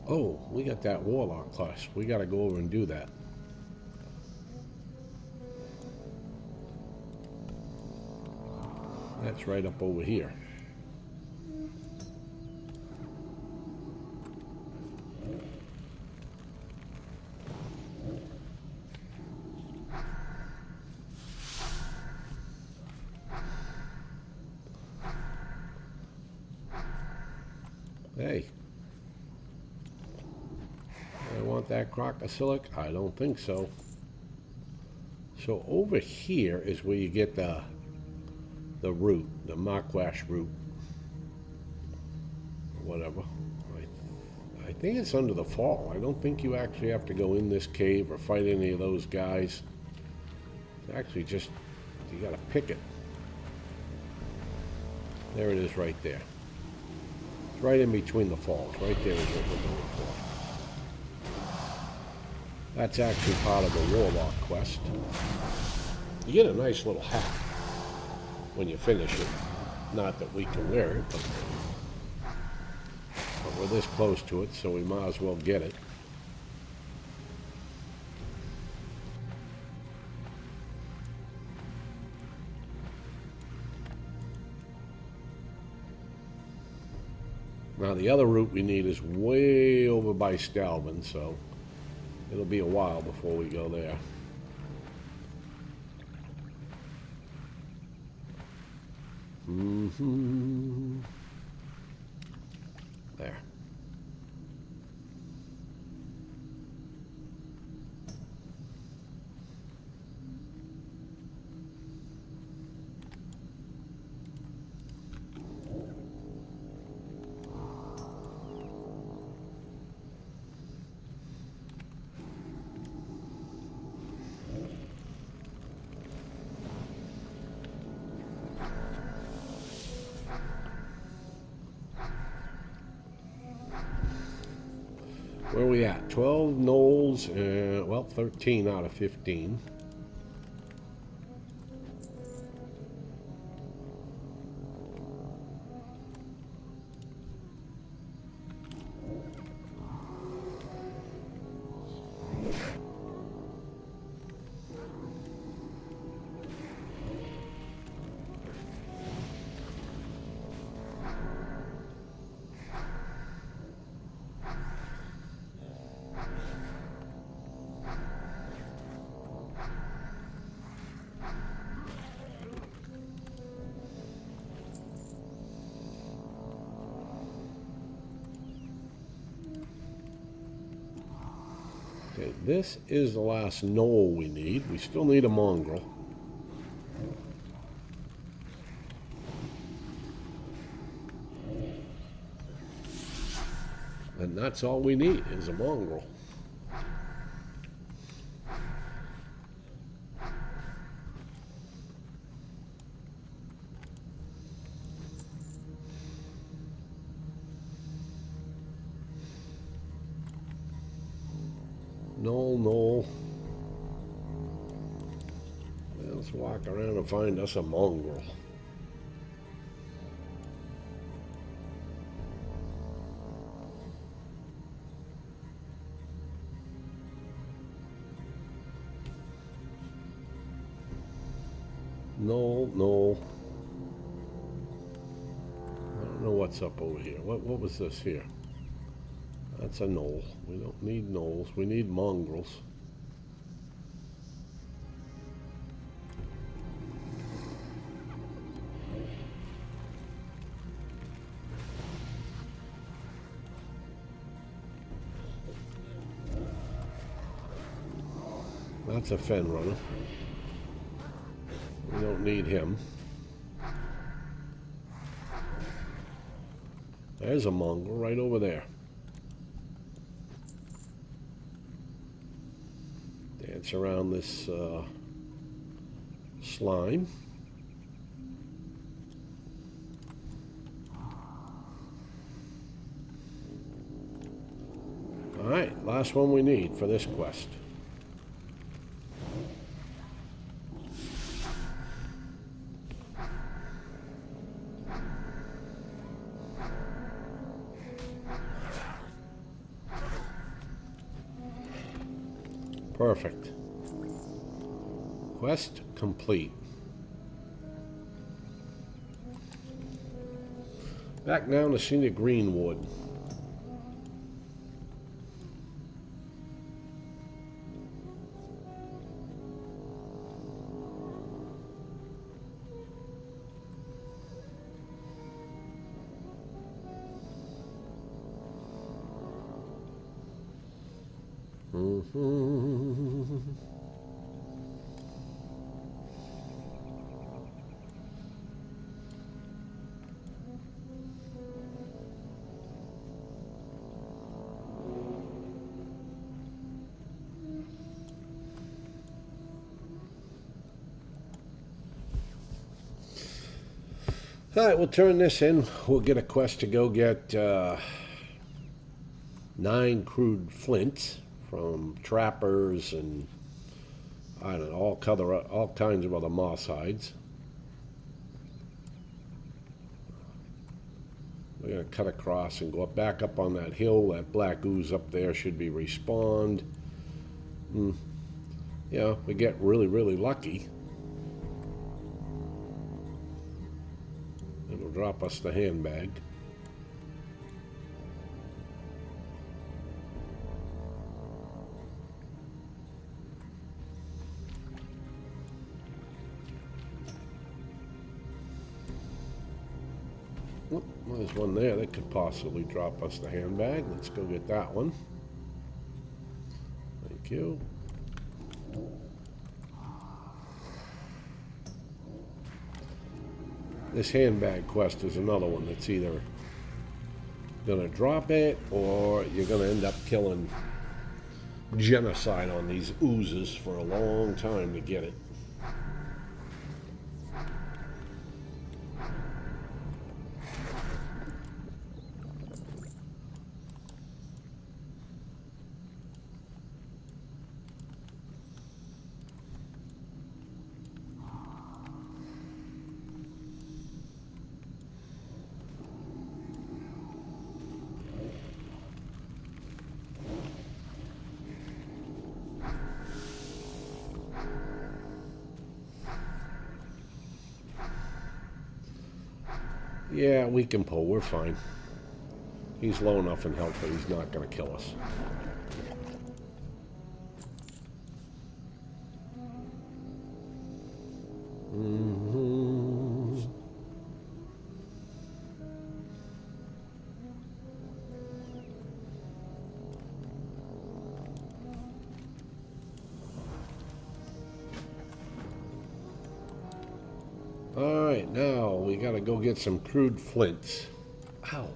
Oh, we got that Warlock class. We got to go over and do that. That's right up over here. Hey. I want that crocolisk? I don't think so. So over here is where you get the root, the Markwash root. Whatever. I think it's under the fall. I don't think you actually have to go in this cave or fight any of those guys. It's actually just, you gotta pick it. There it is right there. It's right in between the falls. Right there is what we're going for. That's actually part of the Warlock quest. You get a nice little hat when you finish it. Not that we can wear it, but we're this close to it, so we might as well get it. Now the other route we need is way over by Stalvin, so it'll be a while before we go there. There. Where are we at? 12 gnolls, well, 13 out of 15. Okay, this is the last gnoll we need. We still need a mongrel. And that's all we need is a mongrel. No. Let's walk around and find us a mongrel. No. I don't know what's up over here. What was this here? That's a knoll. We don't need knolls. We need mongrels. That's a fen runner. We don't need him. There's a mongrel right over there. Dance around this slime. All right, last one we need for this quest. Perfect. Quest complete. Back down to see the greenwood. Alright, we'll turn this in. We'll get a quest to go get 9 crude flints from trappers and I don't know, all kinds of other moss hides. We're going to cut across and go up back up on that hill. That black ooze up there should be respawned. Yeah, we get really, really lucky. It'll drop us the handbag. Oh, there's one there that could possibly drop us the handbag. Let's go get that one. Thank you. This handbag quest is another one that's either gonna drop it or you're gonna end up killing genocide on these oozes for a long time to get it. Yeah, we can pull. We're fine. He's low enough in health that he's not going to kill us. Alright, now we gotta go get some crude flints. Ow.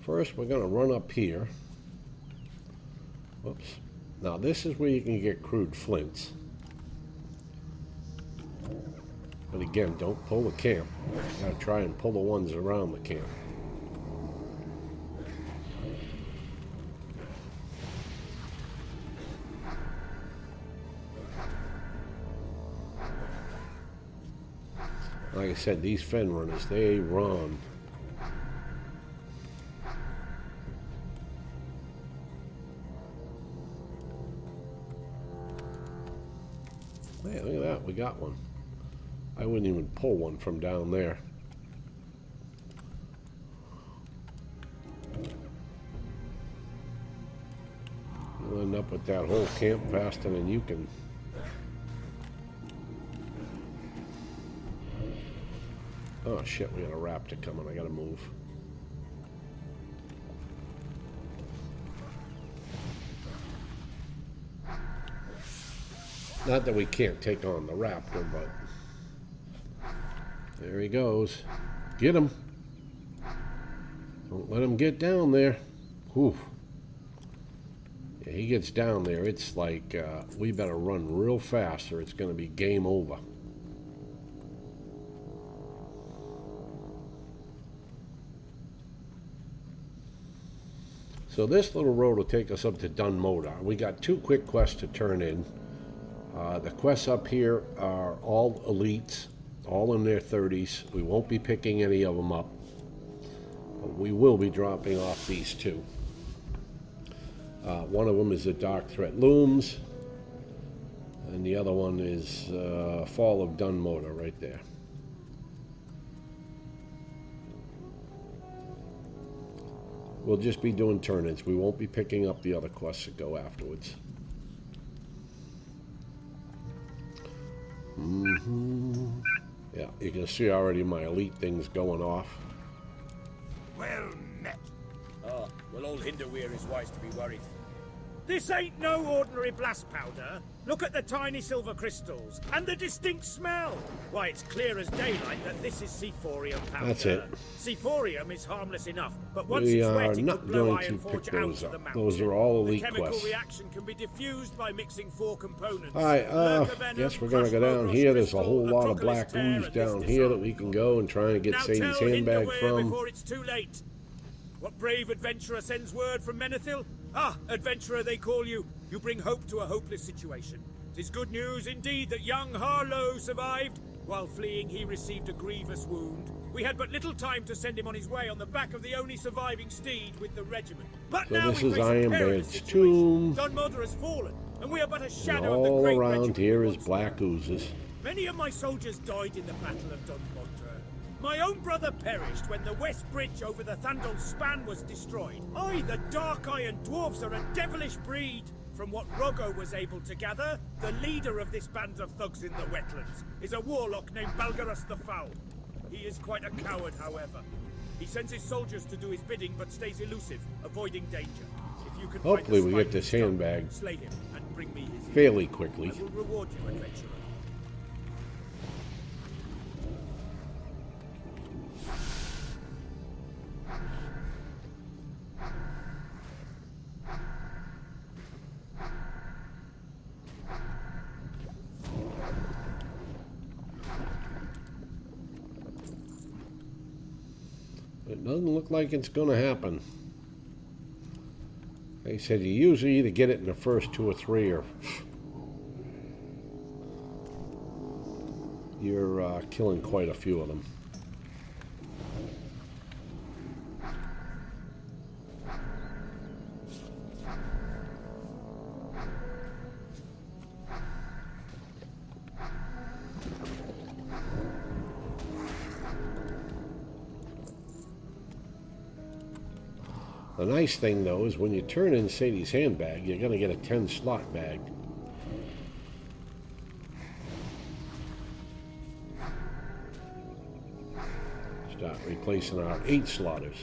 First, we're going to run up here. Whoops. Now, this is where you can get crude flints. But again, don't pull the camp. You gotta try and pull the ones around the camp. Like I said, these fen runners, they run. Hey, look at that, we got one. I wouldn't even pull one from down there. You'll end up with that whole camp faster than you can. Oh shit, we got a raptor coming, I gotta move. Not that we can't take on the raptor, but there he goes. Get him. Don't let him get down there. Whew. Yeah, he gets down there, it's like we better run real fast or it's going to be game over. So this little road will take us up to Dunmoda. We got 2 quick quests to turn in. The quests up here are all elites, all in their 30s. We won't be picking any of them up. But we will be dropping off these 2. One of them is the Dark Threat Looms, and the other one is Fall of Dunmoda right there. We'll just be doing turn-ins. We won't be picking up the other quests that go afterwards. Yeah, you can see already my elite things going off. Well met. Ah, well, old Hinderweir is wise to be worried. This ain't no ordinary blast powder. Look at the tiny silver crystals and the distinct smell. Why, it's clear as daylight that this is Seaphorium powder. That's it. Seaphorium is harmless enough, but once We it's are wet, it not could blow going to Iron pick Forge those out of the up. mountain. Those are all The elite chemical quests. reaction can be diffused by mixing 4 components. Alright, guess we're gonna go down here. There's a whole lot of black ooze down here that we can go and try and get Sadie's handbag from. Before it's too late. What brave adventurer sends word from Menethil? Ah, adventurer they call you. You bring hope to a hopeless situation. 'Tis good news indeed that young Harlow survived. While fleeing, he received a grievous wound. We had but little time to send him on his way on the back of the only surviving steed with the regiment. But So now this we is face a perilous Ironman's situation. tomb. Dunmoda has fallen, and we are but a And shadow of the all great around regiment here we is once black were. oozes. Many of my soldiers died in the Battle of Dunmoda. My own brother perished when the West Bridge over the Thandal Span was destroyed. Aye, the Dark Iron Dwarfs are a devilish breed. From what Roggo was able to gather, the leader of this band of thugs in the wetlands is a warlock named Balgarus the Foul. He is quite a coward, however. He sends his soldiers to do his bidding, but stays elusive, avoiding danger. If you can Hopefully find we the get this spine of handbag stone, slay him and bring me his fairly ear. quickly. I will reward you, adventurer. It doesn't look like it's going to happen. They said you usually either get it in the first 2 or 3 or you're killing quite a few of them. The nice thing, though, is when you turn in Sadie's handbag, you're going to get a 10-slot bag. Start replacing our 8-slotters.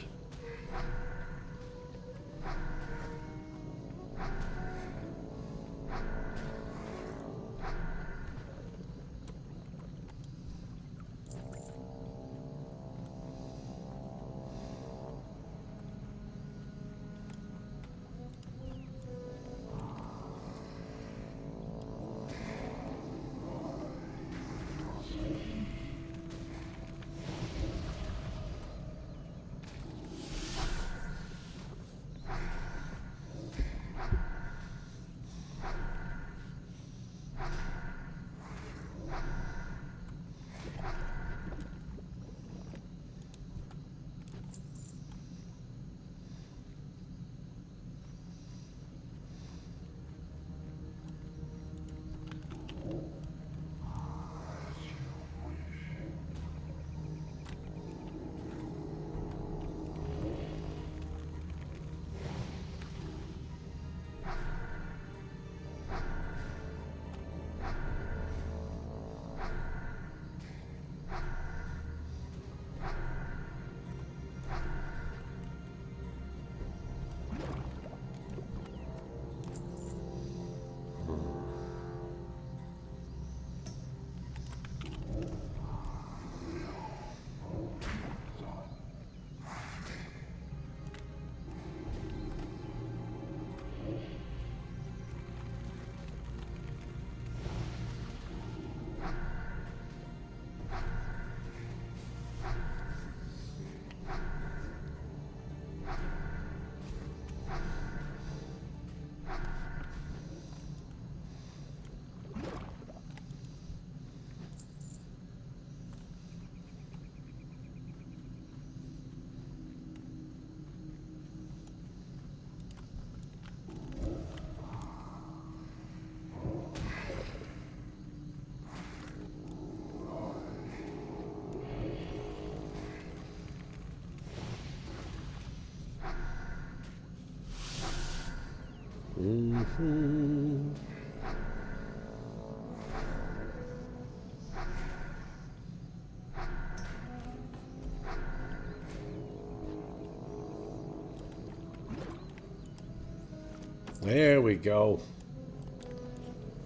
There we go.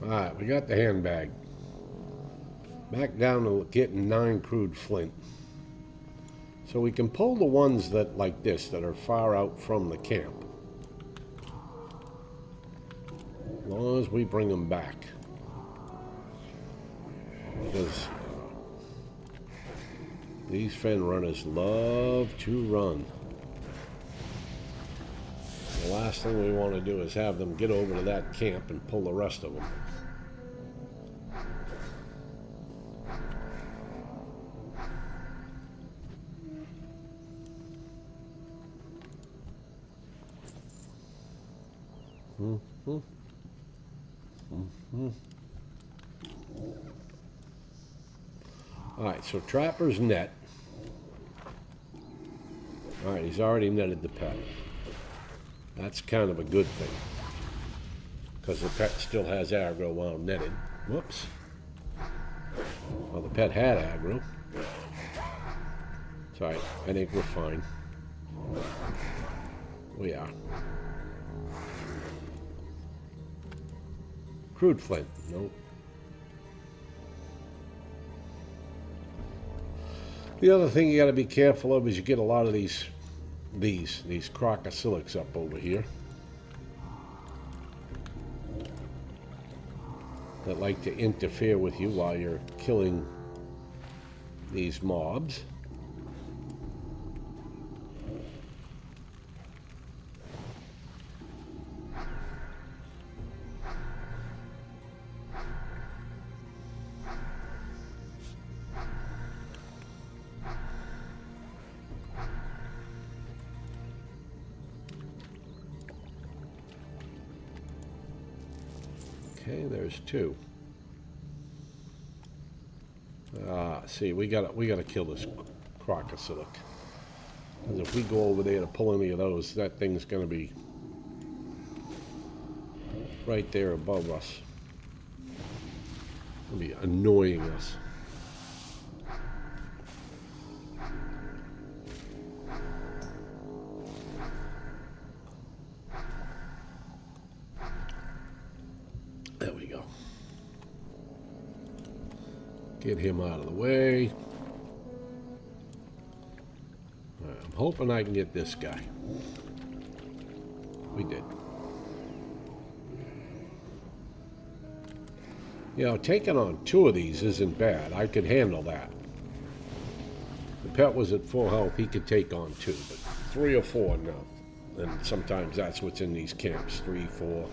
Alright, we got the handbag. Back down to getting 9 crude flint. So we can pull the ones that, like this, that are far out from the camp. As long as we bring them back. Because these fen runners love to run. The last thing we want to do is have them get over to that camp and pull the rest of them. Alright, so trapper's net. Alright, he's already netted the pet. That's kind of a good thing. Because the pet still has aggro while netted. Whoops. Well, the pet had aggro. It's alright, I think we're fine. We are. Crude flint, nope. The other thing you got to be careful of is you get a lot of these crocosilics up over here that like to interfere with you while you're killing these mobs. Okay, there's 2. See, we gotta kill this crocosilic. Because if we go over there to pull any of those, that thing's gonna be right there above us. It'll be annoying us. There we go. Get him out of the way. All right, I'm hoping I can get this guy. We did. You know, taking on 2 of these isn't bad. I could handle that. The pet was at full health, he could take on 2, but 3 or 4, no. And sometimes that's what's in these camps, 3, 4.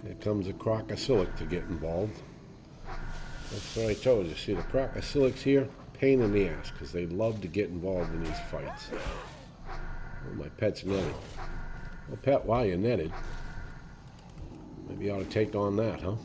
Here comes a crocosilic to get involved. That's what I told you. See, the crocosilics here, pain in the ass, because they love to get involved in these fights. Oh, my pet's netted. Well, pet, while you're netted, maybe you ought to take on that, huh?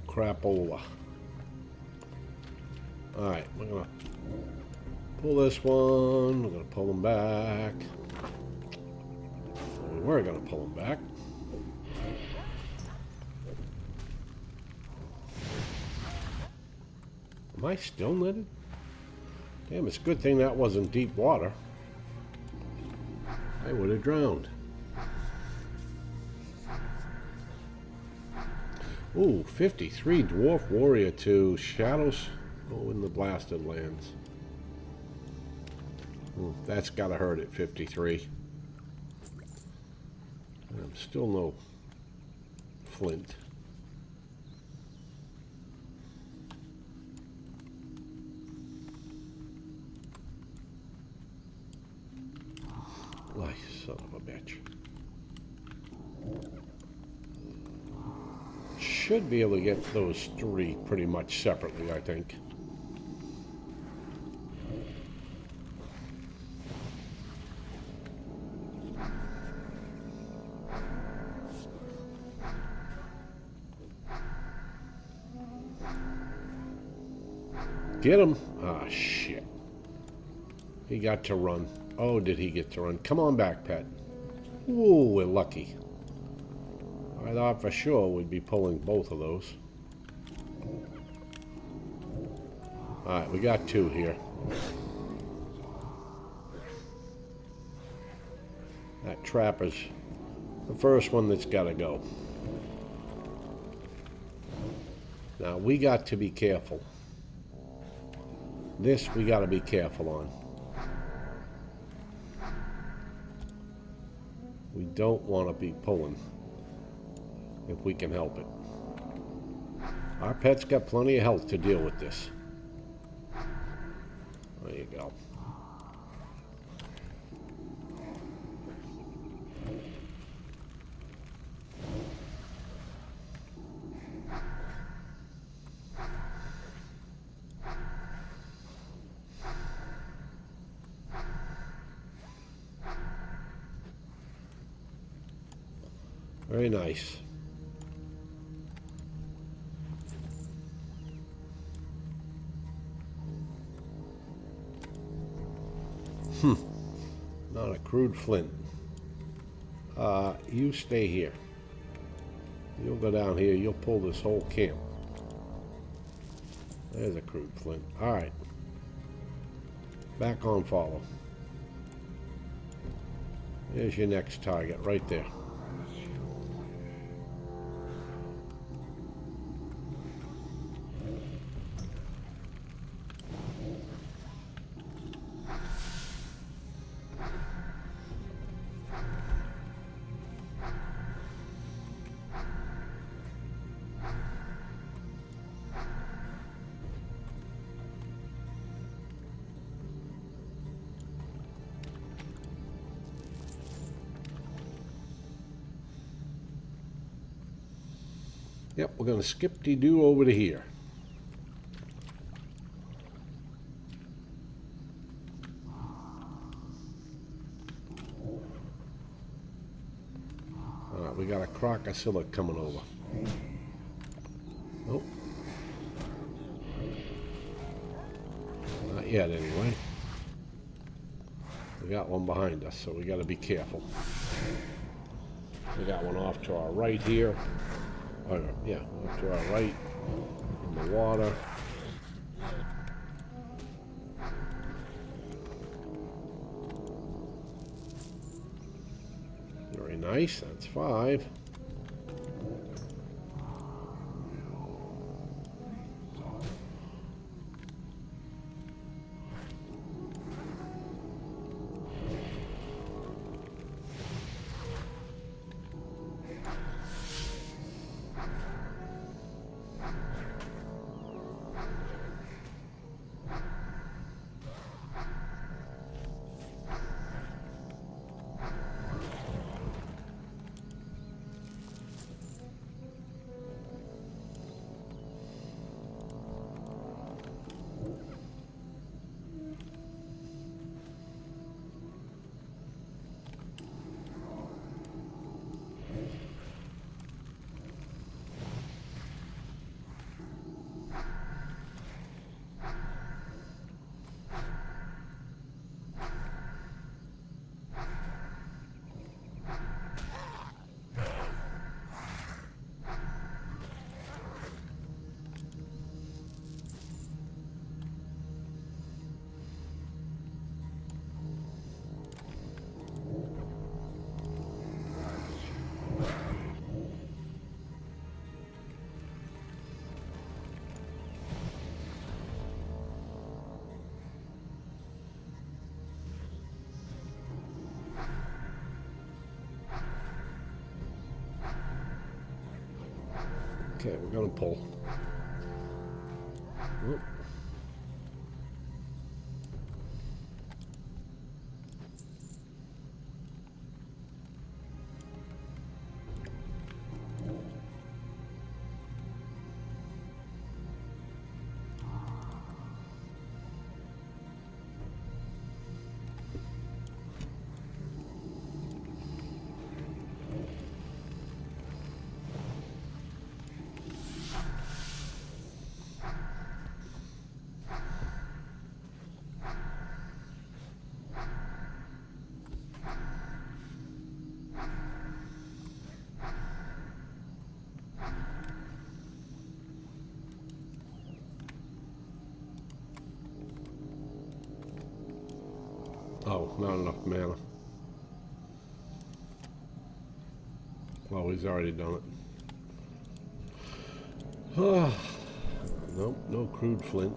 Crapola. Alright, we're gonna pull this one. We're gonna pull them back. We're gonna pull them back. Am I still netted? Damn, it's a good thing that wasn't deep water. I would have drowned. Ooh, 53 dwarf warrior to shadows. Oh, in the blasted lands. That's gotta hurt at 53. Still no flint. Like, son of a bitch. Should be able to get those three pretty much separately, I think. Get him. Ah, shit. He got to run. Oh, did he get to run? Come on back, pet. Ooh, we're lucky. I thought for sure we'd be pulling both of those. Alright, we got two here. That trapper's the first one that's got to go. Now, we got to be careful. This we got to be careful on. We don't want to be pulling if we can help it. Our pet's got plenty of health to deal with this. There you go. Very nice. Not a crude flint. You stay here. You'll go down here. You'll pull this whole camp. There's a crude flint. All right. Back on follow. There's your next target right there. Yep, we're going to skip-de-doo over to here. All right, we got a crocolisk coming over. Nope. Not yet, anyway. We got one behind us, so we got to be careful. We got one off to our right here. Yeah, off to our right in the water. Very nice, that's 5. Okay, we're gonna pull. Whoop. Oh, not enough mana. Well, he's already done it. Nope, no crude flint.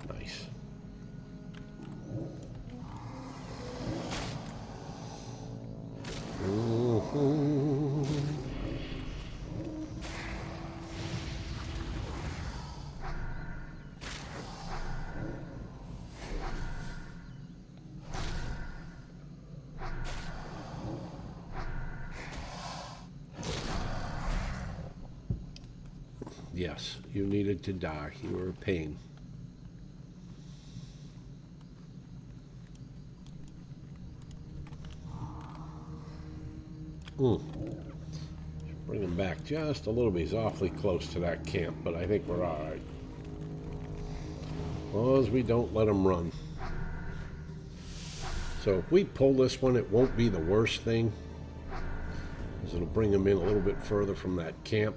Nice. Ooh. Yes, you needed to die. You were a pain. Bring him back just a little bit. He's awfully close to that camp, but I think we're all right. As long as we don't let him run. So if we pull this one, it won't be the worst thing, because it'll bring him in a little bit further from that camp.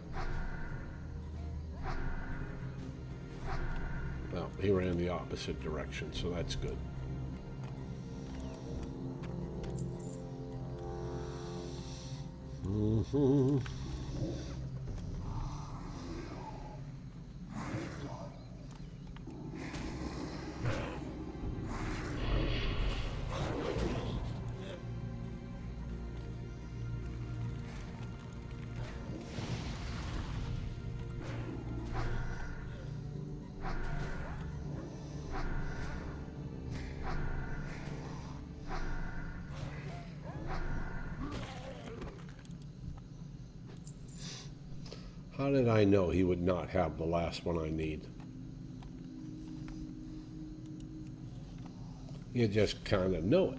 Well, he ran the opposite direction, so that's good. How did I know he would not have the last one I need? You just kind of know it.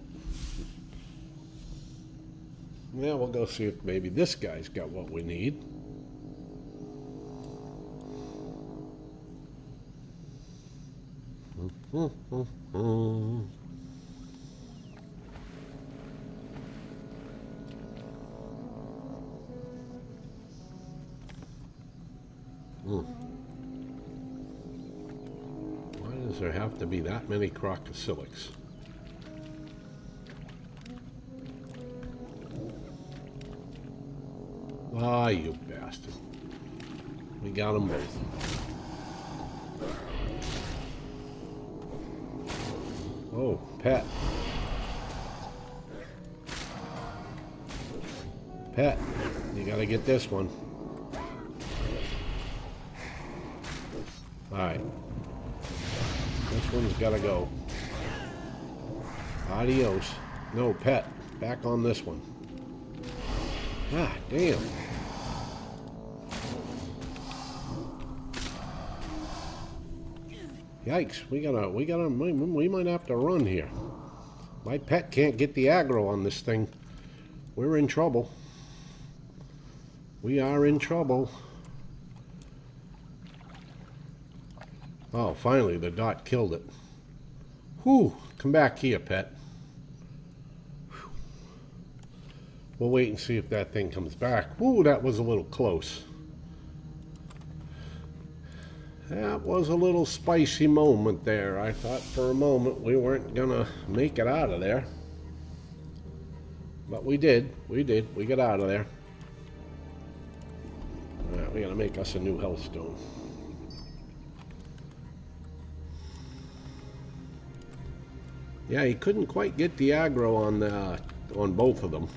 Now we'll go see if maybe this guy's got what we need. Why does there have to be that many crocosilics? Ah, you bastard. We got them both. Oh, pet. Pet, you gotta get this one. Alright. This one's gotta go. Adios. No, pet. Back on this one. Ah, damn. Yikes, we might have to run here. My pet can't get the aggro on this thing. We're in trouble. We are in trouble. Oh, finally the dot killed it. Whew, come back here, pet. Whew. We'll wait and see if that thing comes back. Whew, that was a little close. That was a little spicy moment there. I thought for a moment we weren't gonna make it out of there. But we did. We got out of there. Alright, we gotta make us a new hellstone. Yeah, he couldn't quite get the aggro on both of them.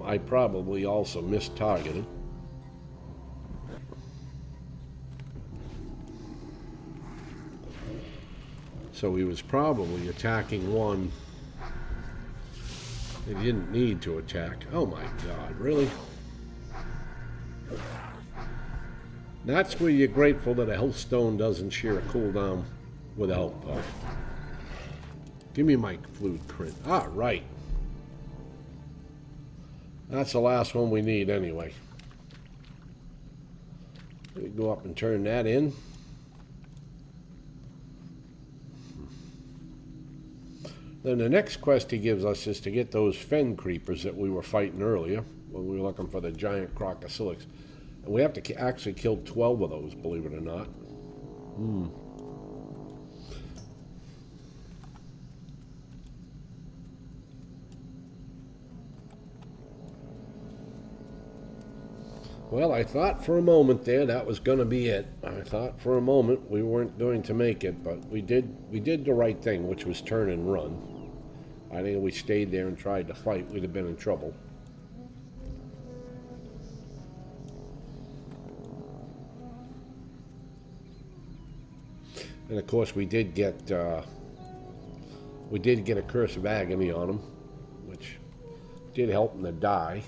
I probably also mist-targeted. So he was probably attacking one that he didn't need to attack. Oh my god, really? That's where you're grateful that a health stone doesn't share a cooldown with a health pot. Give me my fluid crit. Ah, right. That's the last one we need anyway. Let me go up and turn that in. Then the next quest he gives us is to get those fen creepers that we were fighting earlier when we were looking for the giant crocosilics. And we have to actually kill 12 of those, believe it or not. Well, I thought for a moment there that was going to be it. I thought for a moment we weren't going to make it, but we did the right thing, which was turn and run. I think if we stayed there and tried to fight, we'd have been in trouble. And of course, we did get a curse of agony on him, which did help him to die.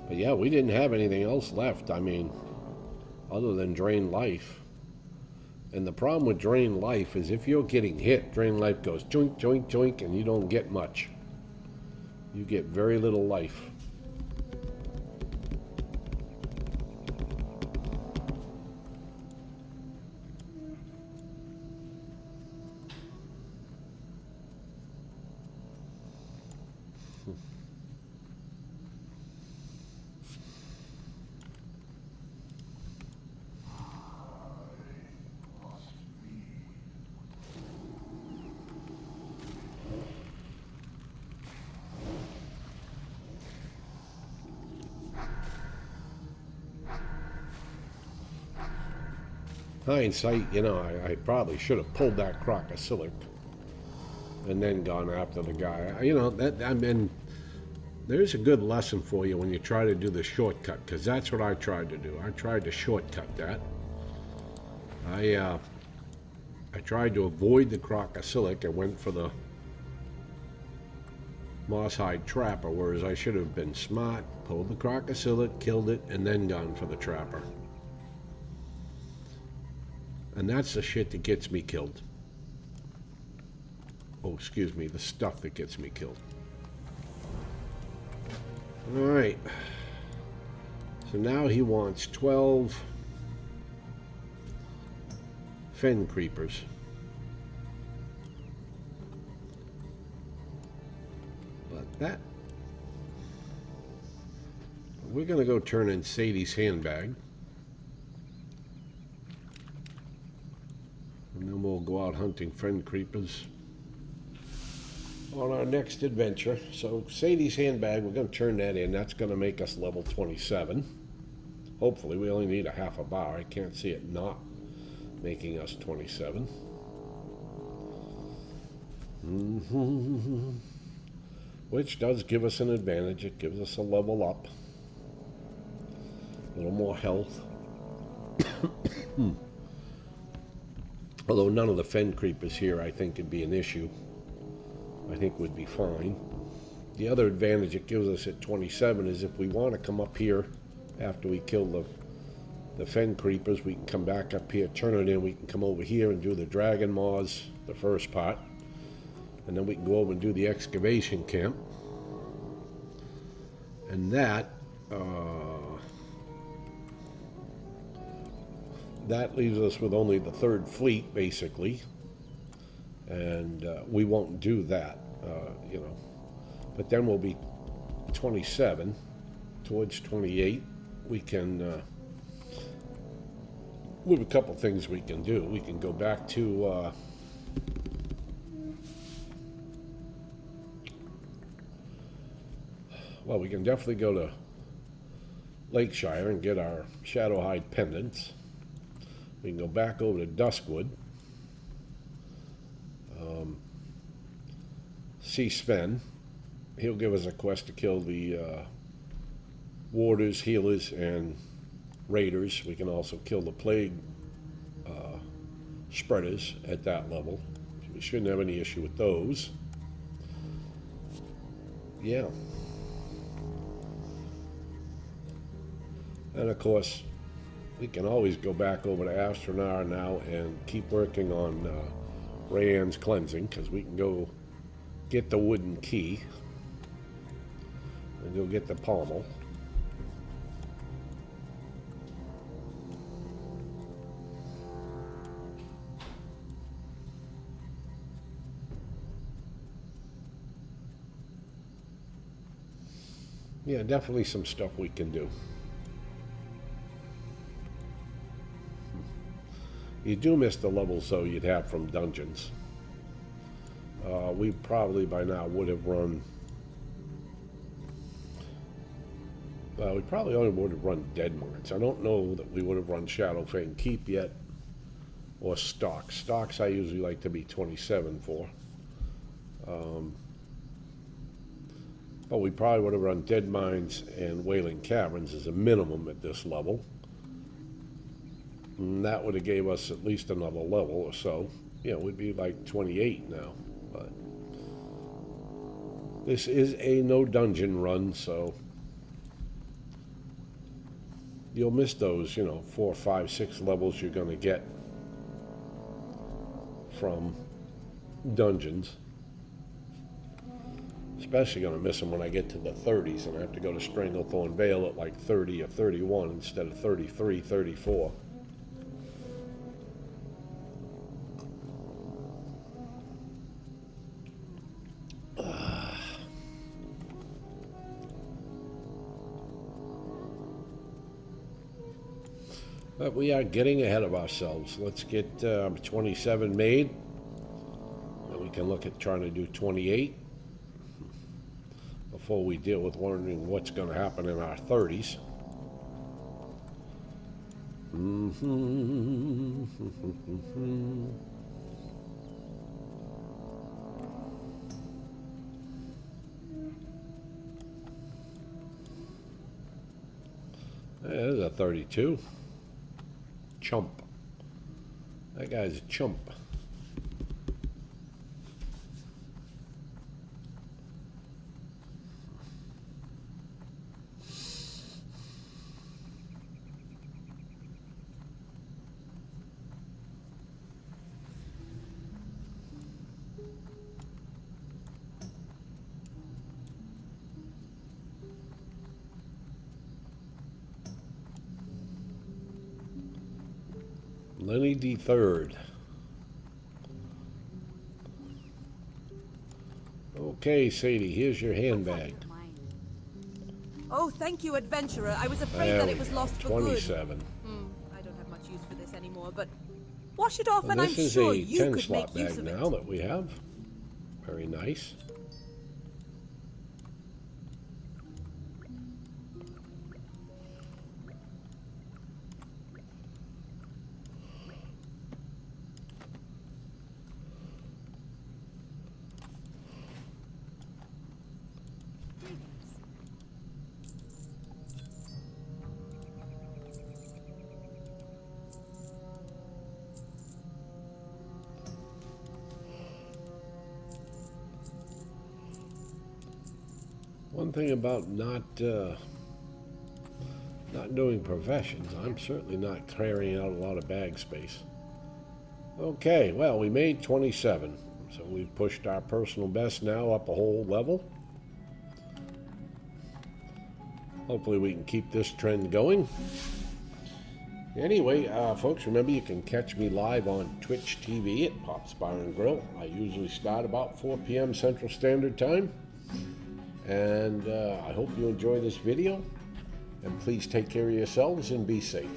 But yeah, we didn't have anything else left. I mean, other than drain life. And the problem with drain life is if you're getting hit, drain life goes joink, joink, joink, and you don't get much. You get very little life. Hindsight, you know, I probably should have pulled that crocosilic and then gone after the guy. You know, I mean, there's a good lesson for you when you try to do the shortcut, because that's what I tried to do. I tried to shortcut that. I tried to avoid the crocosilic. I went for the moss-hide trapper, whereas I should have been smart, pulled the crocosilic, killed it, and then gone for the trapper. And that's the shit that gets me killed. Oh, excuse me, the stuff that gets me killed. Alright. So now he wants 12 fen creepers. But that... We're going to go turn in Sadie's handbag. And then we'll go out hunting fen creepers on our next adventure. So Sadie's handbag, we're going to turn that in. That's going to make us level 27. Hopefully, we only need a half a bar. I can't see it not making us 27. Which does give us an advantage. It gives us a level up. A little more health. Although none of the fen creepers here I think would be an issue. I think would be fine. The other advantage it gives us at 27 is if we want to come up here after we kill the fen creepers, we can come back up here, turn it in, we can come over here and do the dragon maws, the first part. And then we can go over and do the excavation camp. And that that leaves us with only the 3rd fleet, basically. And we won't do that, you know. But then we'll be 27. Towards 28, we can... we have a couple things we can do. We can go back to... well, we can definitely go to Lakeshire and get our Shadowhide pendants. We can go back over to Duskwood. See Sven. He'll give us a quest to kill the warders, healers, and raiders. We can also kill the plague spreaders at that level. We shouldn't have any issue with those. Yeah. And of course, we can always go back over to Astronar now and keep working on Rayanne's cleansing, because we can go get the wooden key and go get the pommel. Yeah, definitely some stuff we can do. You do miss the levels, though, you'd have from dungeons. We probably by now would have run... we probably only would have run Dead Mines. I don't know that we would have run Shadowfang Keep yet, or Stocks. Stocks I usually like to be 27 for. But we probably would have run Dead Mines and Wailing Caverns as a minimum at this level. And that would have gave us at least another level or so. You know, we'd be like 28 now. But this is a no dungeon run, so you'll miss those, you know, 4, 5, 6 levels you're going to get from dungeons. Especially going to miss them when I get to the 30s and I have to go to Stranglethorn Vale at like 30 or 31 instead of 33, 34. But we are getting ahead of ourselves. Let's get 27 made. And we can look at trying to do 28 before we deal with wondering what's going to happen in our 30s. There's a 32. Chump. That guy's a chump. Lenny D3rd. Okay, Sadie, here's your handbag. Oh, thank you, adventurer. I was afraid that it was lost for 27. Good. I don't have much use for this anymore, but wash it off and I'm sure you could make use of it. This is a 10-slot bag now that we have. Very nice. One thing about not doing professions, I'm certainly not carrying out a lot of bag space. Okay, well, we made 27, so we've pushed our personal best now up a whole level. Hopefully we can keep this trend going. Anyway, folks, remember you can catch me live on Twitch TV at Popsbarngrill. I usually start about 4 p.m. Central Standard Time. And I hope you enjoy this video. And please take care of yourselves and be safe.